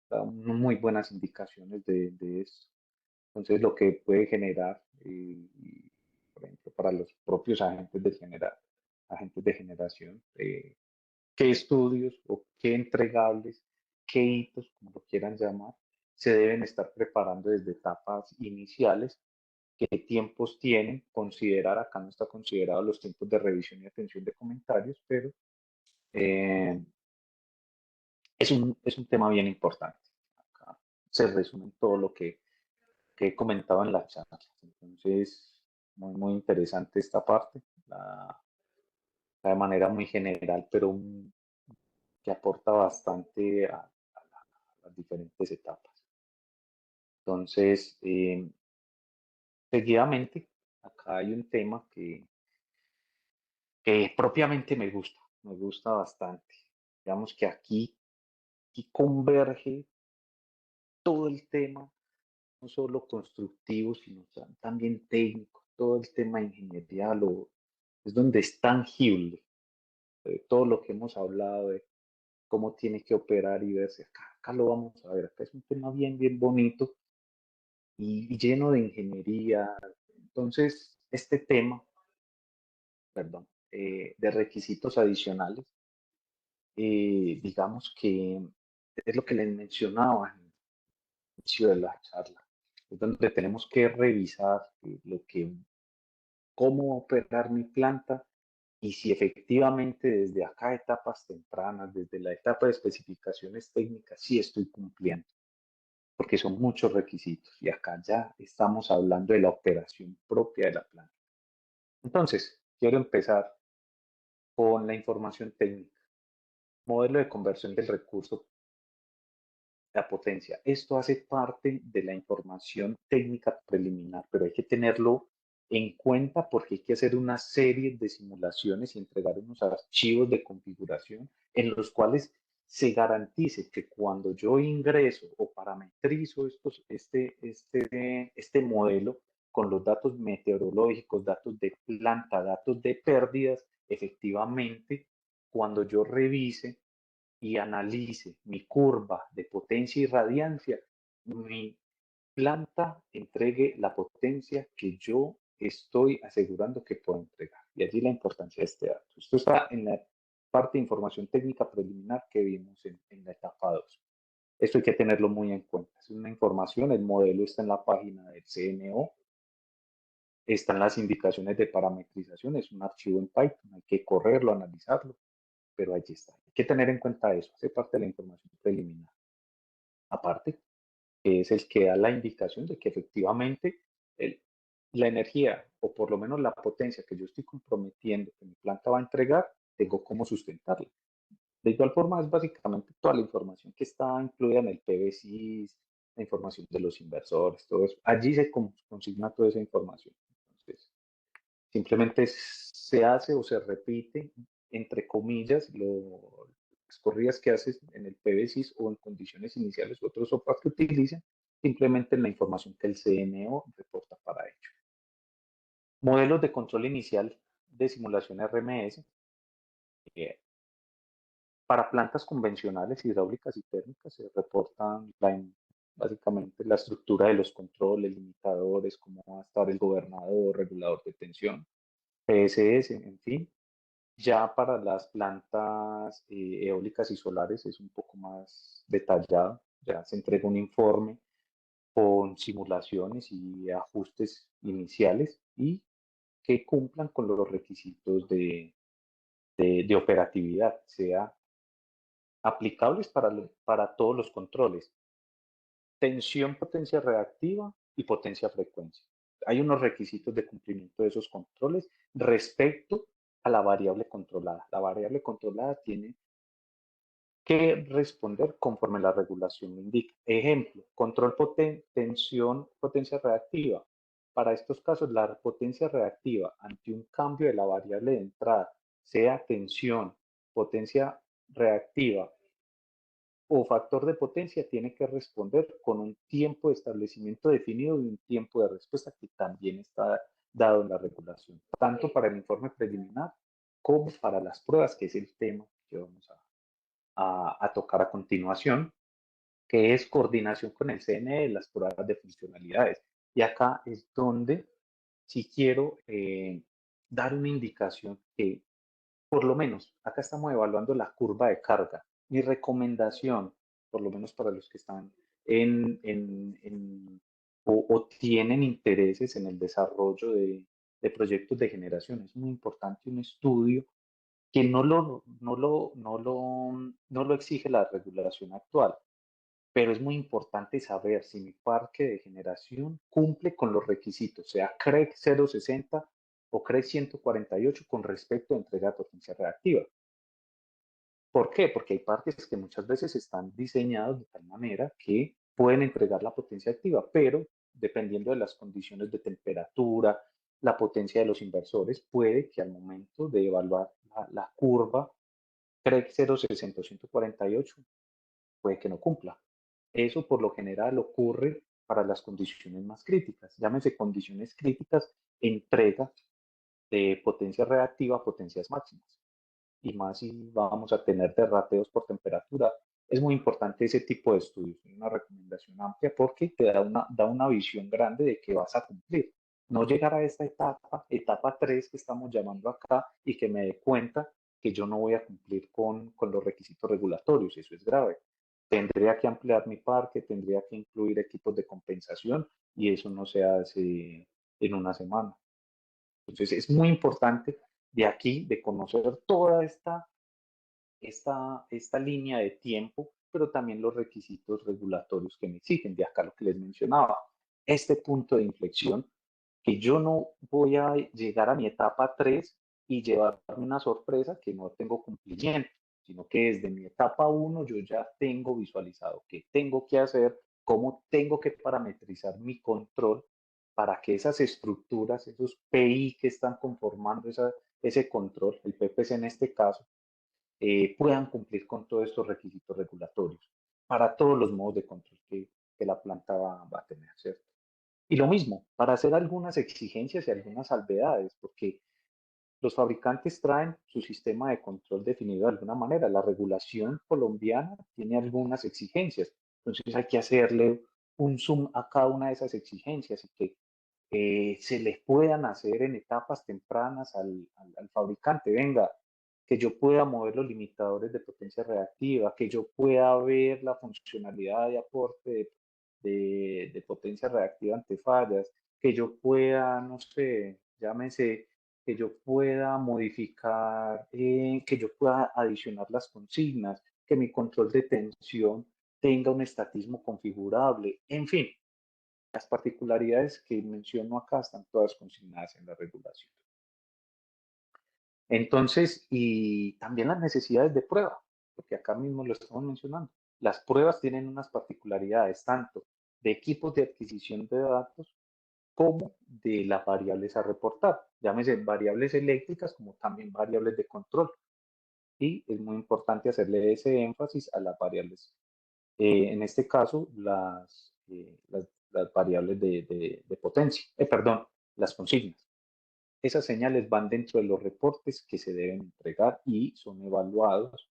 da muy buenas indicaciones de esto. Entonces, lo que puede generar, por ejemplo, para los propios agentes de generación, qué estudios o qué entregables qué hitos, como lo quieran llamar, se deben estar preparando desde etapas iniciales, qué tiempos tienen, considerar, acá no está considerado los tiempos de revisión y atención de comentarios, pero eh, es un tema bien importante. Acá se resume todo lo que he comentado en la charla. Entonces, muy interesante esta parte, de manera muy general, pero que aporta bastante a las diferentes etapas. Entonces, seguidamente, acá hay un tema que propiamente me gusta bastante. Digamos que aquí converge todo el tema, no solo constructivo, sino también técnico, todo el tema de ingeniería, es donde es tangible todo lo que hemos hablado de cómo tiene que operar y verse. Acá lo vamos a ver, acá es un tema bien bonito y lleno de ingeniería. Entonces, este tema, perdón, de requisitos adicionales, digamos que es lo que les mencionaba en el inicio de la charla, es donde tenemos que revisar cómo operar mi planta y si efectivamente desde acá, etapas tempranas, desde la etapa de especificaciones técnicas, sí estoy cumpliendo, porque son muchos requisitos y acá ya estamos hablando de la operación propia de la planta. Entonces, quiero empezar con la información técnica, modelo de conversión del recurso, la potencia. Esto hace parte de la información técnica preliminar, pero hay que tenerlo en cuenta porque hay que hacer una serie de simulaciones y entregar unos archivos de configuración en los cuales se garantice que cuando yo ingreso o parametrizo este modelo con los datos meteorológicos, datos de planta, datos de pérdidas, efectivamente, cuando yo revise y analice mi curva de potencia y radiancia, mi planta entregue la potencia que yo estoy asegurando que puedo entregar. Y allí la importancia de este dato. Esto está en la parte de información técnica preliminar que vimos en la etapa 2. Esto hay que tenerlo muy en cuenta. Es una información, el modelo está en la página del CNO, están las indicaciones de parametrización, es un archivo en Python, hay que correrlo, analizarlo, pero allí está. Hay que tener en cuenta eso, hace parte de la información preliminar. Aparte, que es el que da la indicación de que efectivamente el, la energía, o por lo menos la potencia que yo estoy comprometiendo que mi planta va a entregar, tengo cómo sustentarla. De igual forma, es básicamente toda la información que está incluida en el PVSIS, la información de los inversores, todo eso. Allí se consigna toda esa información. Entonces, simplemente se hace o se repite, entre comillas, las corridas que haces en el PVSIS o en condiciones iniciales u otros software que utilicen, simplemente en la información que el CNO reporta para ello. Modelos de control inicial de simulación RMS. eh, para plantas convencionales, hidráulicas y térmicas, se reportan básicamente la estructura de los controles, limitadores, cómo va a estar el gobernador, regulador de tensión, PSS, en fin. Ya para las plantas eólicas y solares es un poco más detallado. Ya se entrega un informe con simulaciones y ajustes iniciales y que cumplan con los requisitos de operatividad, sea aplicables para todos los controles. Tensión, potencia reactiva y potencia frecuencia. Hay unos requisitos de cumplimiento de esos controles respecto a la variable controlada. La variable controlada tiene que responder conforme la regulación lo indica. Ejemplo, control tensión, potencia reactiva. Para estos casos, la potencia reactiva ante un cambio de la variable de entrada, sea tensión, potencia reactiva o factor de potencia, tiene que responder con un tiempo de establecimiento definido y un tiempo de respuesta que también está dado en la regulación, tanto para el informe preliminar como para las pruebas, que es el tema que vamos a tocar a continuación, que es coordinación con el CNE, las pruebas de funcionalidades. Y acá es donde si quiero dar una indicación que, por lo menos, acá estamos evaluando la curva de carga. Mi recomendación por lo menos para los que están o tienen intereses en el desarrollo de proyectos de generación. Es muy importante un estudio que no lo exige la regulación actual, pero es muy importante saber si mi parque de generación cumple con los requisitos, sea CREC 060 o CREC 148 con respecto a entrega de potencia reactiva. ¿Por qué? Porque hay parques que muchas veces están diseñados de tal manera que pueden entregar la potencia activa, pero dependiendo de las condiciones de temperatura, la potencia de los inversores, puede que al momento de evaluar la curva CREC 060 o 148, puede que no cumpla. Eso por lo general ocurre para las condiciones más críticas. Llámese condiciones críticas, entrega de potencia reactiva a potencias máximas. Y más si vamos a tener derrateos por temperatura. Es muy importante ese tipo de estudios, una recomendación amplia porque te da una visión grande de que vas a cumplir. No llegar a esta etapa 3 que estamos llamando acá y que me dé cuenta que yo no voy a cumplir con los requisitos regulatorios, eso es grave. Tendría que ampliar mi parque, tendría que incluir equipos de compensación y eso no se hace en una semana. Entonces es muy importante de aquí, de conocer toda esta línea de tiempo, pero también los requisitos regulatorios que me exigen. De acá lo que les mencionaba, este punto de inflexión, que yo no voy a llegar a mi etapa 3 y llevarme una sorpresa que no tengo cumplimiento, sino que desde mi etapa 1 yo ya tengo visualizado qué tengo que hacer, cómo tengo que parametrizar mi control para que esas estructuras, esos PI que están conformando ese control, el PPC en este caso, puedan cumplir con todos estos requisitos regulatorios para todos los modos de control que la planta va a tener, ¿cierto? Y lo mismo, para hacer algunas exigencias y algunas salvedades, porque los fabricantes traen su sistema de control definido de alguna manera. La regulación colombiana tiene algunas exigencias, entonces hay que hacerle un zoom a cada una de esas exigencias y que se les puedan hacer en etapas tempranas al fabricante. Venga, que yo pueda mover los limitadores de potencia reactiva, que yo pueda ver la funcionalidad de aporte de potencia reactiva ante fallas, que yo pueda, no sé, llámese, que yo pueda modificar, que yo pueda adicionar las consignas, que mi control de tensión tenga un estatismo configurable, en fin, las particularidades que menciono acá están todas consignadas en la regulación. Entonces, y también las necesidades de prueba, porque acá mismo lo estamos mencionando. Las pruebas tienen unas particularidades tanto de equipos de adquisición de datos como de las variables a reportar, llámese variables eléctricas como también variables de control. Y es muy importante hacerle ese énfasis a las variables. En este caso, las variables de potencia, perdón, las consignas. Esas señales van dentro de los reportes que se deben entregar y son evaluados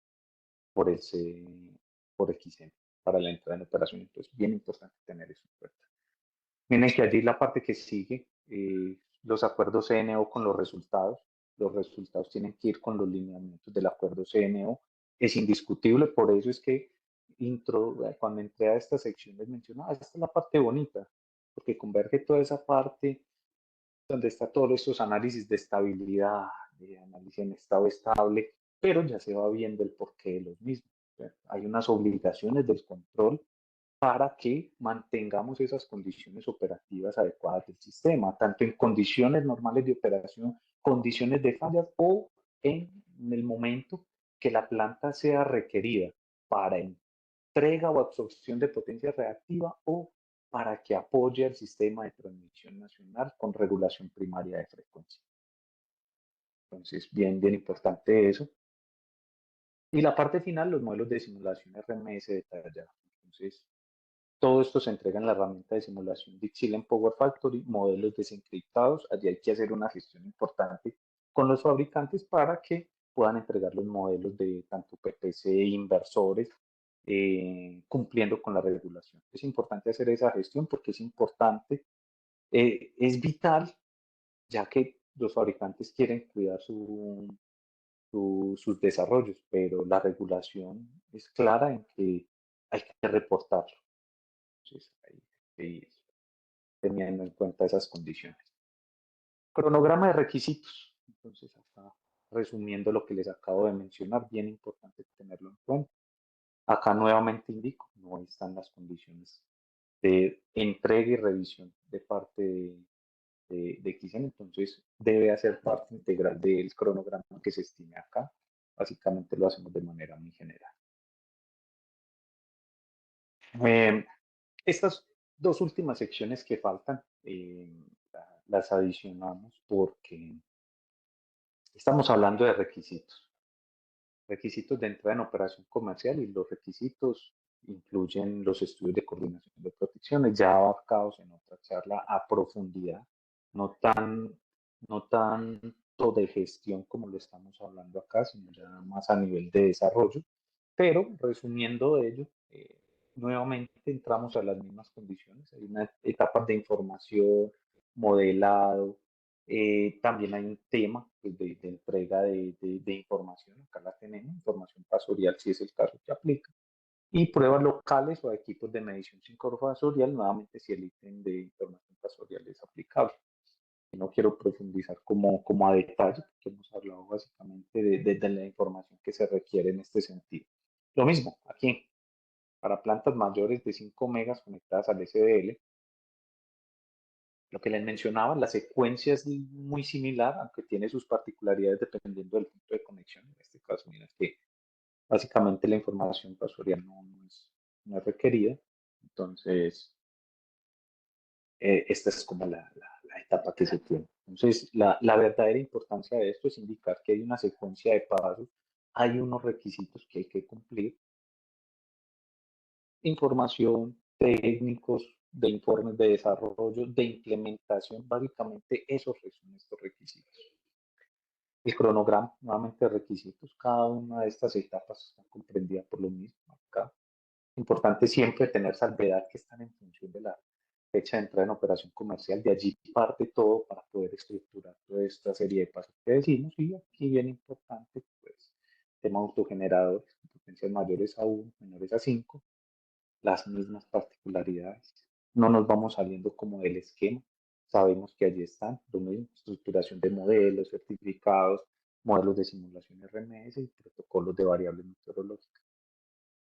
por, ese, por XM para la entrada en operación. Entonces, bien importante tener eso en cuenta. Miren que allí la parte que sigue, los acuerdos CNO con los resultados. Los resultados tienen que ir con los lineamientos del acuerdo CNO. Es indiscutible, por eso es que cuando entré a esta sección les mencionaba, esta es la parte bonita, porque converge toda esa parte donde está todos estos análisis de estabilidad, de análisis en estado estable, pero ya se va viendo el porqué de los mismos. Hay unas obligaciones del control para que mantengamos esas condiciones operativas adecuadas del sistema, tanto en condiciones normales de operación, condiciones de fallas o en el momento que la planta sea requerida para entrega o absorción de potencia reactiva o para que apoye el sistema de transmisión nacional con regulación primaria de frecuencia. Entonces, bien importante eso. Y la parte final, los modelos de simulación RMS detallados. Entonces, todo esto se entrega en la herramienta de simulación de Xylem Power Factory, modelos desencriptados. Allí hay que hacer una gestión importante con los fabricantes para que puedan entregar los modelos de tanto PPC e inversores, cumpliendo con la regulación. Es importante hacer esa gestión porque es importante, es vital, ya que los fabricantes quieren cuidar sus desarrollos, pero la regulación es clara en que hay que reportarlo. Entonces, ahí, teniendo en cuenta esas condiciones. Cronograma de requisitos. Entonces, acá resumiendo lo que les acabo de mencionar, bien importante tenerlo en cuenta. Acá nuevamente indico, no están las condiciones de entrega y revisión de parte de Kisen, entonces debe hacer parte integral del cronograma que se estime acá. Básicamente lo hacemos de manera muy general. Eh, Estas dos últimas secciones que faltan las adicionamos porque estamos hablando de requisitos. Requisitos de entrada en operación comercial y los requisitos incluyen los estudios de coordinación de protecciones ya abarcados en otra charla a profundidad, no tan, no tanto de gestión como lo estamos hablando acá, sino ya más a nivel de desarrollo. Pero resumiendo ello, nuevamente entramos a las mismas condiciones. Hay una etapa de información, modelado, también hay un tema pues, de entrega de información, acá la tenemos, información pasorial si es el caso que aplica, y pruebas locales o equipos de medición psicosensorial, nuevamente si el ítem de información pasorial es aplicable. No quiero profundizar como a detalle, porque hemos hablado básicamente de la información que se requiere en este sentido. Lo mismo, aquí, para plantas mayores de 5 megas conectadas al SDL, lo que les mencionaba, la secuencia es muy similar, aunque tiene sus particularidades dependiendo del punto de conexión. En este caso, mira que básicamente la información pasorial no es requerida. Entonces, esta es como la etapa que se tiene. Entonces, la verdadera importancia de esto es indicar que hay una secuencia de pasos, hay unos requisitos que hay que cumplir, información, técnicos, de informes de desarrollo, de implementación, básicamente esos son estos requisitos. El cronograma, nuevamente requisitos, cada una de estas etapas está comprendida por lo mismo acá. Importante siempre tener salvedad que están en función de la fecha de entrada en operación comercial, de allí parte todo para poder estructurar toda esta serie de pasos que decimos. Y aquí bien importante, pues, tema autogeneradores, potencias mayores a 1, menores a 5, las mismas particularidades. No nos vamos saliendo como del esquema. Sabemos que allí están, lo mismo, estructuración de modelos, certificados, modelos de simulación RMS y protocolos de variables meteorológicas.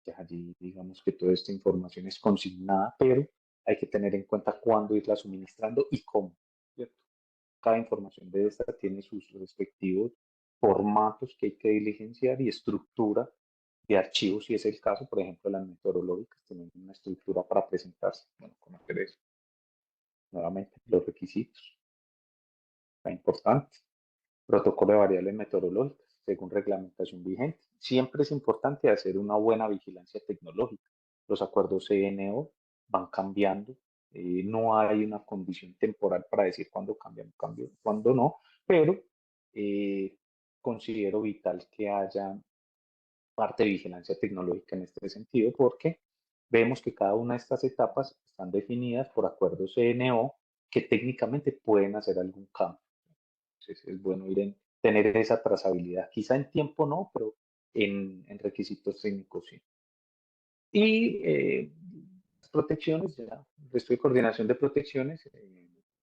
Ya allí digamos que toda esta información es consignada, pero hay que tener en cuenta cuándo irla suministrando y cómo, ¿cierto? Cada información de esta tiene sus respectivos formatos que hay que diligenciar y estructura de archivos, si es el caso, por ejemplo, las meteorológicas tienen una estructura para presentarse. Bueno, conocer eso. Nuevamente, los requisitos, la importante. Protocolo de variables meteorológicas, según reglamentación vigente. Siempre es importante hacer una buena vigilancia tecnológica. Los acuerdos CNO van cambiando. No hay una condición temporal para decir cuándo cambian, cuándo no, pero eh, considero vital que haya parte de vigilancia tecnológica en este sentido, porque vemos que cada una de estas etapas están definidas por acuerdos CNO que técnicamente pueden hacer algún cambio. Entonces es bueno tener esa trazabilidad. Quizá en tiempo no, pero en requisitos técnicos sí. Y protecciones, ya, el resto de coordinación de protecciones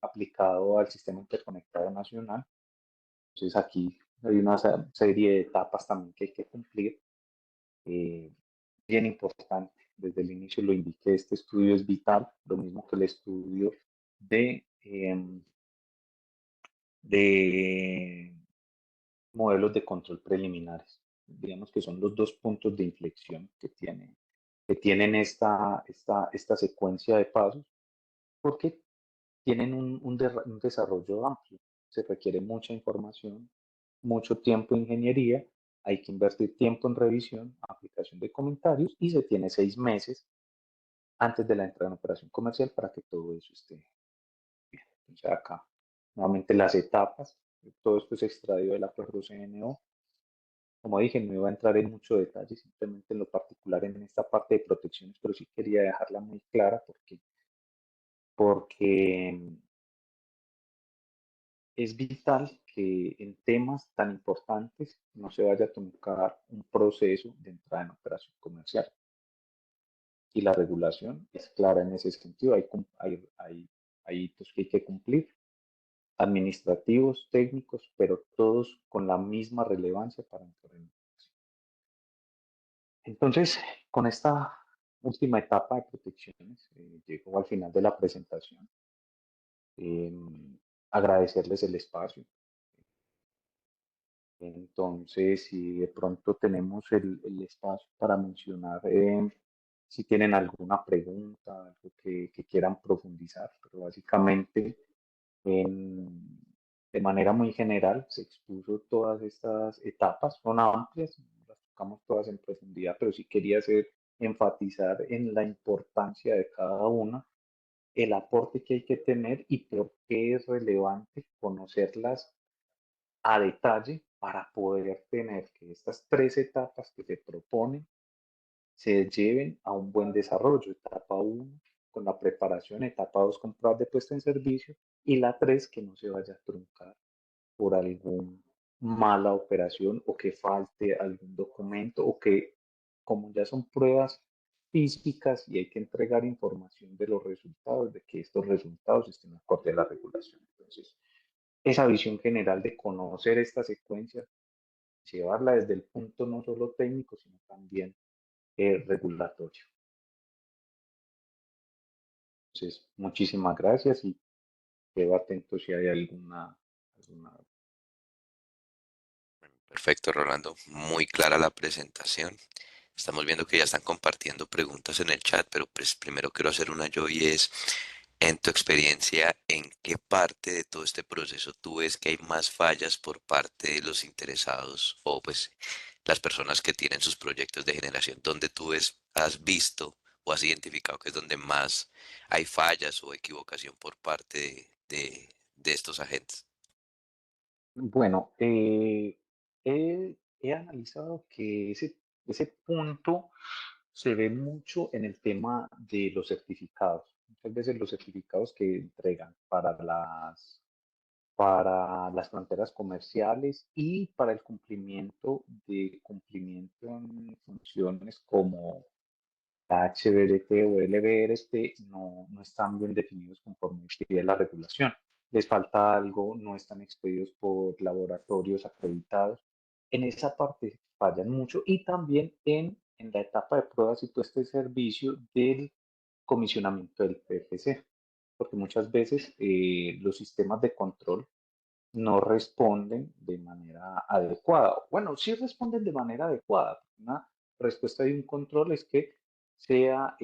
aplicado al sistema interconectado nacional. Entonces aquí hay una serie de etapas también que hay que cumplir. Eh, Bien importante, desde el inicio lo indiqué, este estudio es vital, lo mismo que el estudio de modelos de control preliminares. Digamos que son los dos puntos de inflexión que tienen esta secuencia de pasos, porque tienen un desarrollo amplio. Se requiere mucha información, mucho tiempo en ingeniería, hay que invertir tiempo en revisión, aplicación de comentarios y se tiene 6 meses antes de la entrada en operación comercial para que todo eso esté bien. Entonces acá, nuevamente las etapas, todo esto es extraído del acuerdo CNO. Como dije, no iba a entrar en mucho detalle, simplemente en lo particular en esta parte de protecciones, pero sí quería dejarla muy clara porque es vital que en temas tan importantes no se vaya a tocar un proceso de entrada en operación comercial. y la regulación es clara en ese sentido. Hay hitos que hay que cumplir, administrativos, técnicos, pero todos con la misma relevancia para un terreno. Entonces, con esta última etapa de protecciones, llego al final de la presentación. Eh, Agradecerles el espacio. Entonces, si de pronto tenemos el espacio para mencionar, si tienen alguna pregunta, algo que quieran profundizar, pero básicamente, en- de manera muy general, se expuso todas estas etapas, son amplias, no las tocamos todas en profundidad, pero sí quería enfatizar en la importancia de cada una, el aporte que hay que tener y por qué es relevante conocerlas a detalle para poder tener que estas tres etapas que se proponen se lleven a un buen desarrollo. Etapa uno con la preparación, etapa 2 con pruebas de puesta en servicio y la 3 que no se vaya a truncar por alguna mala operación o que falte algún documento o que como ya son pruebas físicas y hay que entregar información de los resultados, de que estos resultados estén acorde a la regulación. Entonces, esa visión general de conocer esta secuencia, llevarla desde el punto no solo técnico, sino también regulatorio. Entonces, muchísimas gracias y quedo atento si hay alguna. Perfecto, Rolando. Muy clara la presentación. Estamos viendo que ya están compartiendo preguntas en el chat, pero pues primero quiero hacer una yo y es, en tu experiencia, ¿en qué parte de todo este proceso tú ves que hay más fallas por parte de los interesados o pues las personas que tienen sus proyectos de generación? ¿Dónde tú has visto o has identificado que es donde más hay fallas o equivocación por parte de estos agentes? Bueno, he analizado que ese punto se ve mucho en el tema de los certificados. Muchas veces los certificados que entregan para las fronteras comerciales y para el cumplimiento en funciones como la HBRT o LBRT no están bien definidos conforme pide la regulación. Les falta algo, no están expedidos por laboratorios acreditados. En esa parte fallan mucho y también en la etapa de pruebas y puesta de servicio del comisionamiento del PFC, porque muchas veces los sistemas de control no responden de manera adecuada. Bueno, sí responden de manera adecuada. Una respuesta de un control es que sea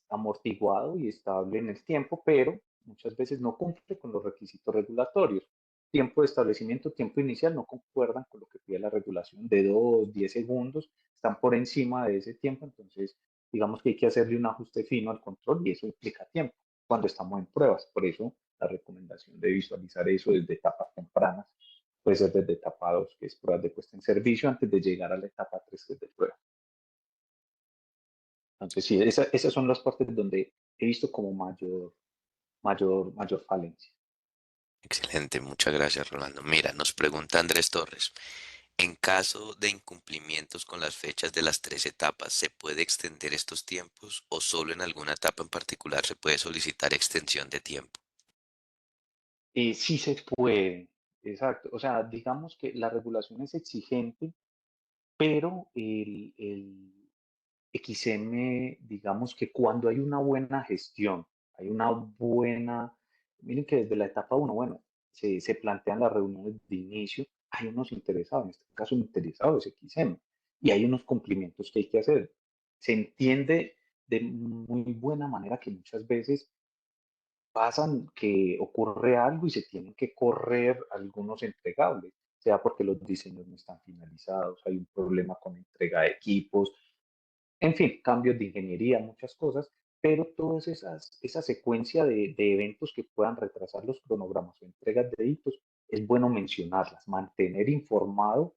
amortiguado y estable en el tiempo, pero muchas veces no cumple con los requisitos regulatorios. Tiempo de establecimiento, tiempo inicial no concuerdan con lo que pide la regulación de 2, 10 segundos, están por encima de ese tiempo, entonces digamos que hay que hacerle un ajuste fino al control y eso implica tiempo cuando estamos en pruebas. Por eso la recomendación de visualizar eso desde etapas tempranas, puede ser desde etapa 2, que es pruebas de puesta en servicio, antes de llegar a la etapa 3, que es de prueba. Entonces, sí, esas son las partes donde he visto como mayor falencia. Excelente, muchas gracias, Rolando. Mira, nos pregunta Andrés Torres. En caso de incumplimientos con las fechas de las tres etapas, ¿se puede extender estos tiempos o solo en alguna etapa en particular se puede solicitar extensión de tiempo? Sí se puede, exacto. O sea, digamos que la regulación es exigente, pero el XM, digamos que cuando hay una buena gestión, hay una buena, miren que desde la etapa uno, bueno, se plantean las reuniones de inicio, hay unos interesados, en este caso un interesado es XM, y hay unos cumplimientos que hay que hacer. Se entiende de muy buena manera que muchas veces pasan que ocurre algo y se tienen que correr algunos entregables, sea porque los diseños no están finalizados, hay un problema con entrega de equipos, en fin, cambios de ingeniería, muchas cosas, pero todas esa secuencia de eventos que puedan retrasar los cronogramas o entregas de hitos, es bueno mencionarlas, mantener informado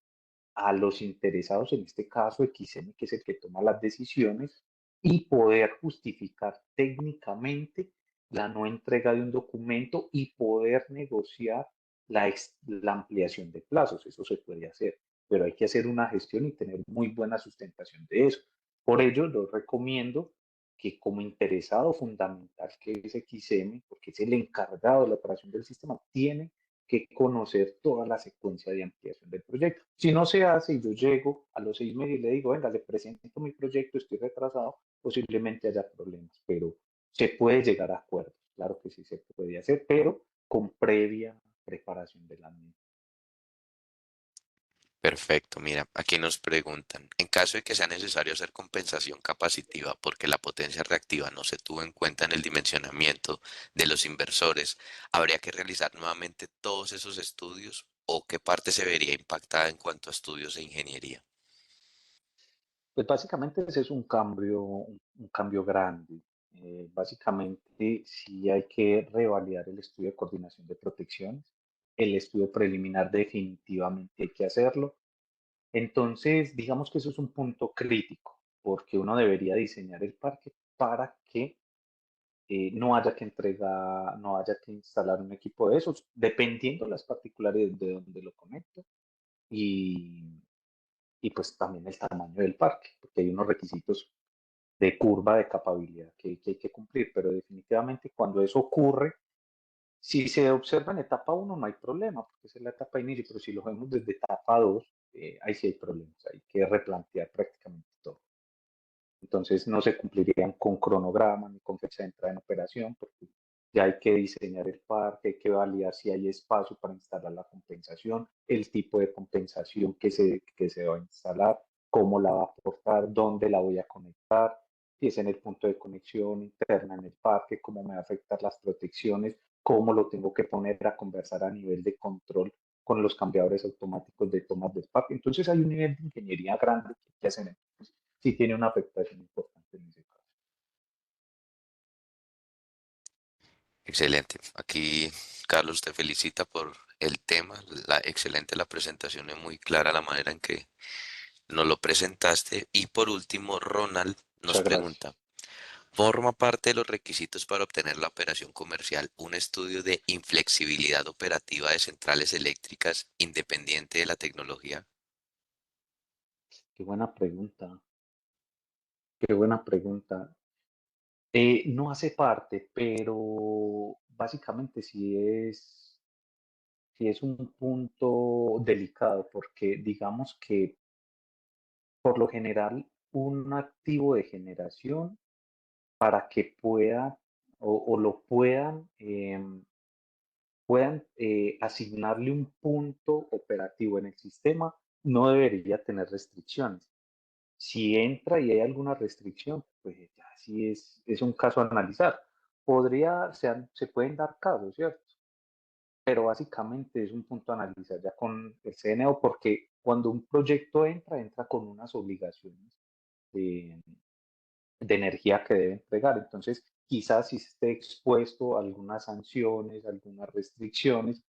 a los interesados, en este caso XM, que es el que toma las decisiones, y poder justificar técnicamente la no entrega de un documento y poder negociar la ampliación de plazos. Eso se puede hacer, pero hay que hacer una gestión y tener muy buena sustentación de eso. Por ello, lo recomiendo que como interesado fundamental que es XM, porque es el encargado de la operación del sistema, tiene que conocer toda la secuencia de ampliación del proyecto. Si no se hace y yo llego a los 6 meses y le digo, venga, le presento mi proyecto, estoy retrasado, posiblemente haya problemas, pero se puede llegar a acuerdos. Claro que sí se puede hacer, pero con previa preparación de la misma. Perfecto, mira, aquí nos preguntan, en caso de que sea necesario hacer compensación capacitiva porque la potencia reactiva no se tuvo en cuenta en el dimensionamiento de los inversores, ¿habría que realizar nuevamente todos esos estudios o qué parte se vería impactada en cuanto a estudios de ingeniería? Pues básicamente ese es un cambio grande. Básicamente sí hay que revalidar el estudio de coordinación de protecciones. El estudio preliminar definitivamente hay que hacerlo. Entonces, digamos que eso es un punto crítico, porque uno debería diseñar el parque para que no haya que entregar, no haya que instalar un equipo de esos, dependiendo las particularidades de donde lo conecto y, y pues también el tamaño del parque, porque hay unos requisitos de curva de capabilidad que hay que cumplir, pero definitivamente cuando eso ocurre, si se observa en etapa uno no hay problema, porque esa es la etapa de inicio, pero si lo vemos desde etapa 2 ahí sí hay problemas, hay que replantear prácticamente todo. Entonces no se cumplirían con cronograma ni con fecha de entrada en operación, porque ya hay que diseñar el parque, hay que validar si hay espacio para instalar la compensación, el tipo de compensación que se va a instalar, cómo la va a aportar, dónde la voy a conectar, si es en el punto de conexión interna en el parque, cómo me va a afectar las protecciones, cómo lo tengo que poner a conversar a nivel de control con los cambiadores automáticos de tomas del parque. Entonces hay un nivel de ingeniería grande que hay que hacer. Sí tiene una afectación importante en ese caso. Excelente. Aquí Carlos te felicita por el tema, excelente la presentación, es muy clara la manera en que nos lo presentaste. Y por último, Ronald nos Muchas gracias. pregunta, ¿forma parte de los requisitos para obtener la operación comercial un estudio de inflexibilidad operativa de centrales eléctricas independiente de la tecnología? Qué buena pregunta. Qué buena pregunta. No hace parte, pero básicamente sí es un punto delicado porque digamos que por lo general un activo de generación para que pueda o lo puedan asignarle un punto operativo en el sistema, no debería tener restricciones. Si entra y hay alguna restricción, pues ya sí es un caso a analizar. Se pueden dar casos, ¿cierto? Pero básicamente es un punto a analizar ya con el CNO, porque cuando un proyecto entra con unas obligaciones de, de energía que debe entregar. Entonces, quizás si esté expuesto a algunas sanciones, algunas restricciones,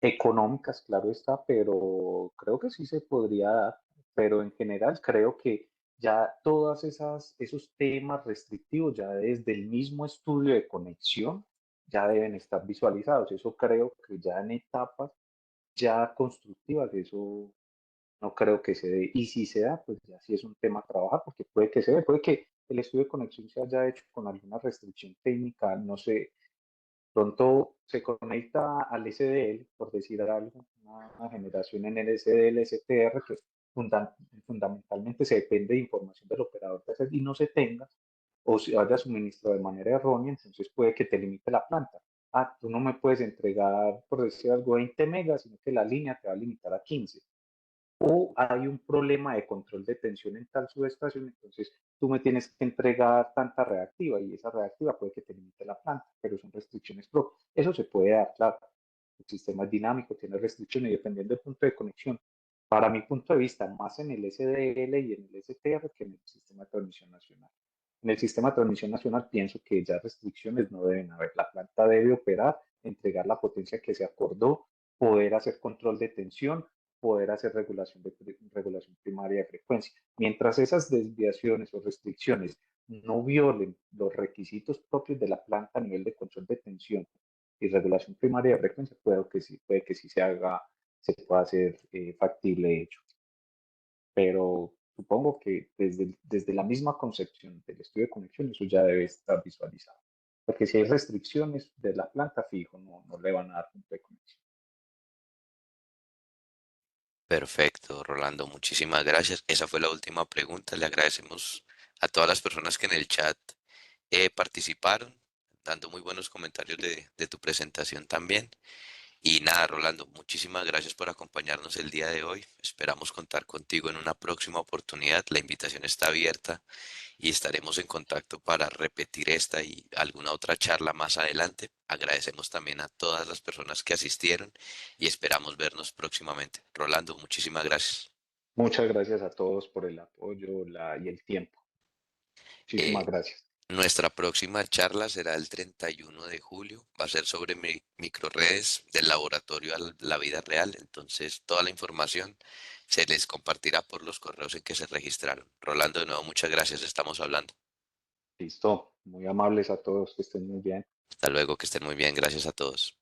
económicas, claro está, pero creo que sí se podría dar. Pero en general creo que ya todas esos temas restrictivos, ya desde el mismo estudio de conexión, ya deben estar visualizados. Eso creo que ya en etapas ya constructivas, eso no creo que se dé. Y si se da, pues ya sí es un tema a trabajar, porque puede que se dé, puede que el estudio de conexión se haya hecho con alguna restricción técnica, no sé, pronto se conecta al SDL, por decir algo, una generación en el SDL, STR, que fundamentalmente se depende de información del operador de red y no se tenga, o se haya suministrado de manera errónea, entonces puede que te limite la planta. Ah, tú no me puedes entregar, por decir algo, 20 megas, sino que la línea te va a limitar a 15 o hay un problema de control de tensión en tal subestación, entonces tú me tienes que entregar tanta reactiva y esa reactiva puede que te limite la planta, pero son restricciones propias. Eso se puede dar, claro. El sistema es dinámico, tiene restricciones y dependiendo del punto de conexión. Para mi punto de vista, más en el SDL y en el STR que en el sistema de transmisión nacional. En el sistema de transmisión nacional pienso que ya restricciones no deben haber. La planta debe operar, entregar la potencia que se acordó, poder hacer control de tensión, poder hacer regulación primaria de frecuencia. Mientras esas desviaciones o restricciones no violen los requisitos propios de la planta a nivel de control de tensión y regulación primaria de frecuencia, puede que sí se pueda hacer factible de hecho. Pero supongo que desde la misma concepción del estudio de conexión, eso ya debe estar visualizado. Porque si hay restricciones de la planta, fijo, no le van a dar punto de conexión. Perfecto, Rolando, muchísimas gracias. Esa fue la última pregunta. Le agradecemos a todas las personas que en el chat participaron, dando muy buenos comentarios de tu presentación también. Y nada, Rolando, muchísimas gracias por acompañarnos el día de hoy. Esperamos contar contigo en una próxima oportunidad. La invitación está abierta y estaremos en contacto para repetir esta y alguna otra charla más adelante. Agradecemos también a todas las personas que asistieron y esperamos vernos próximamente. Rolando, muchísimas gracias. Muchas gracias a todos por el apoyo y el tiempo. Eh, Muchísimas gracias. Nuestra próxima charla será el 31 de julio. Va a ser sobre microredes del laboratorio a la vida real. Entonces, toda la información se les compartirá por los correos en que se registraron. Rolando, de nuevo, muchas gracias. Estamos hablando. Listo. Muy amables a todos, que estén muy bien. Hasta luego, que estén muy bien. Gracias a todos.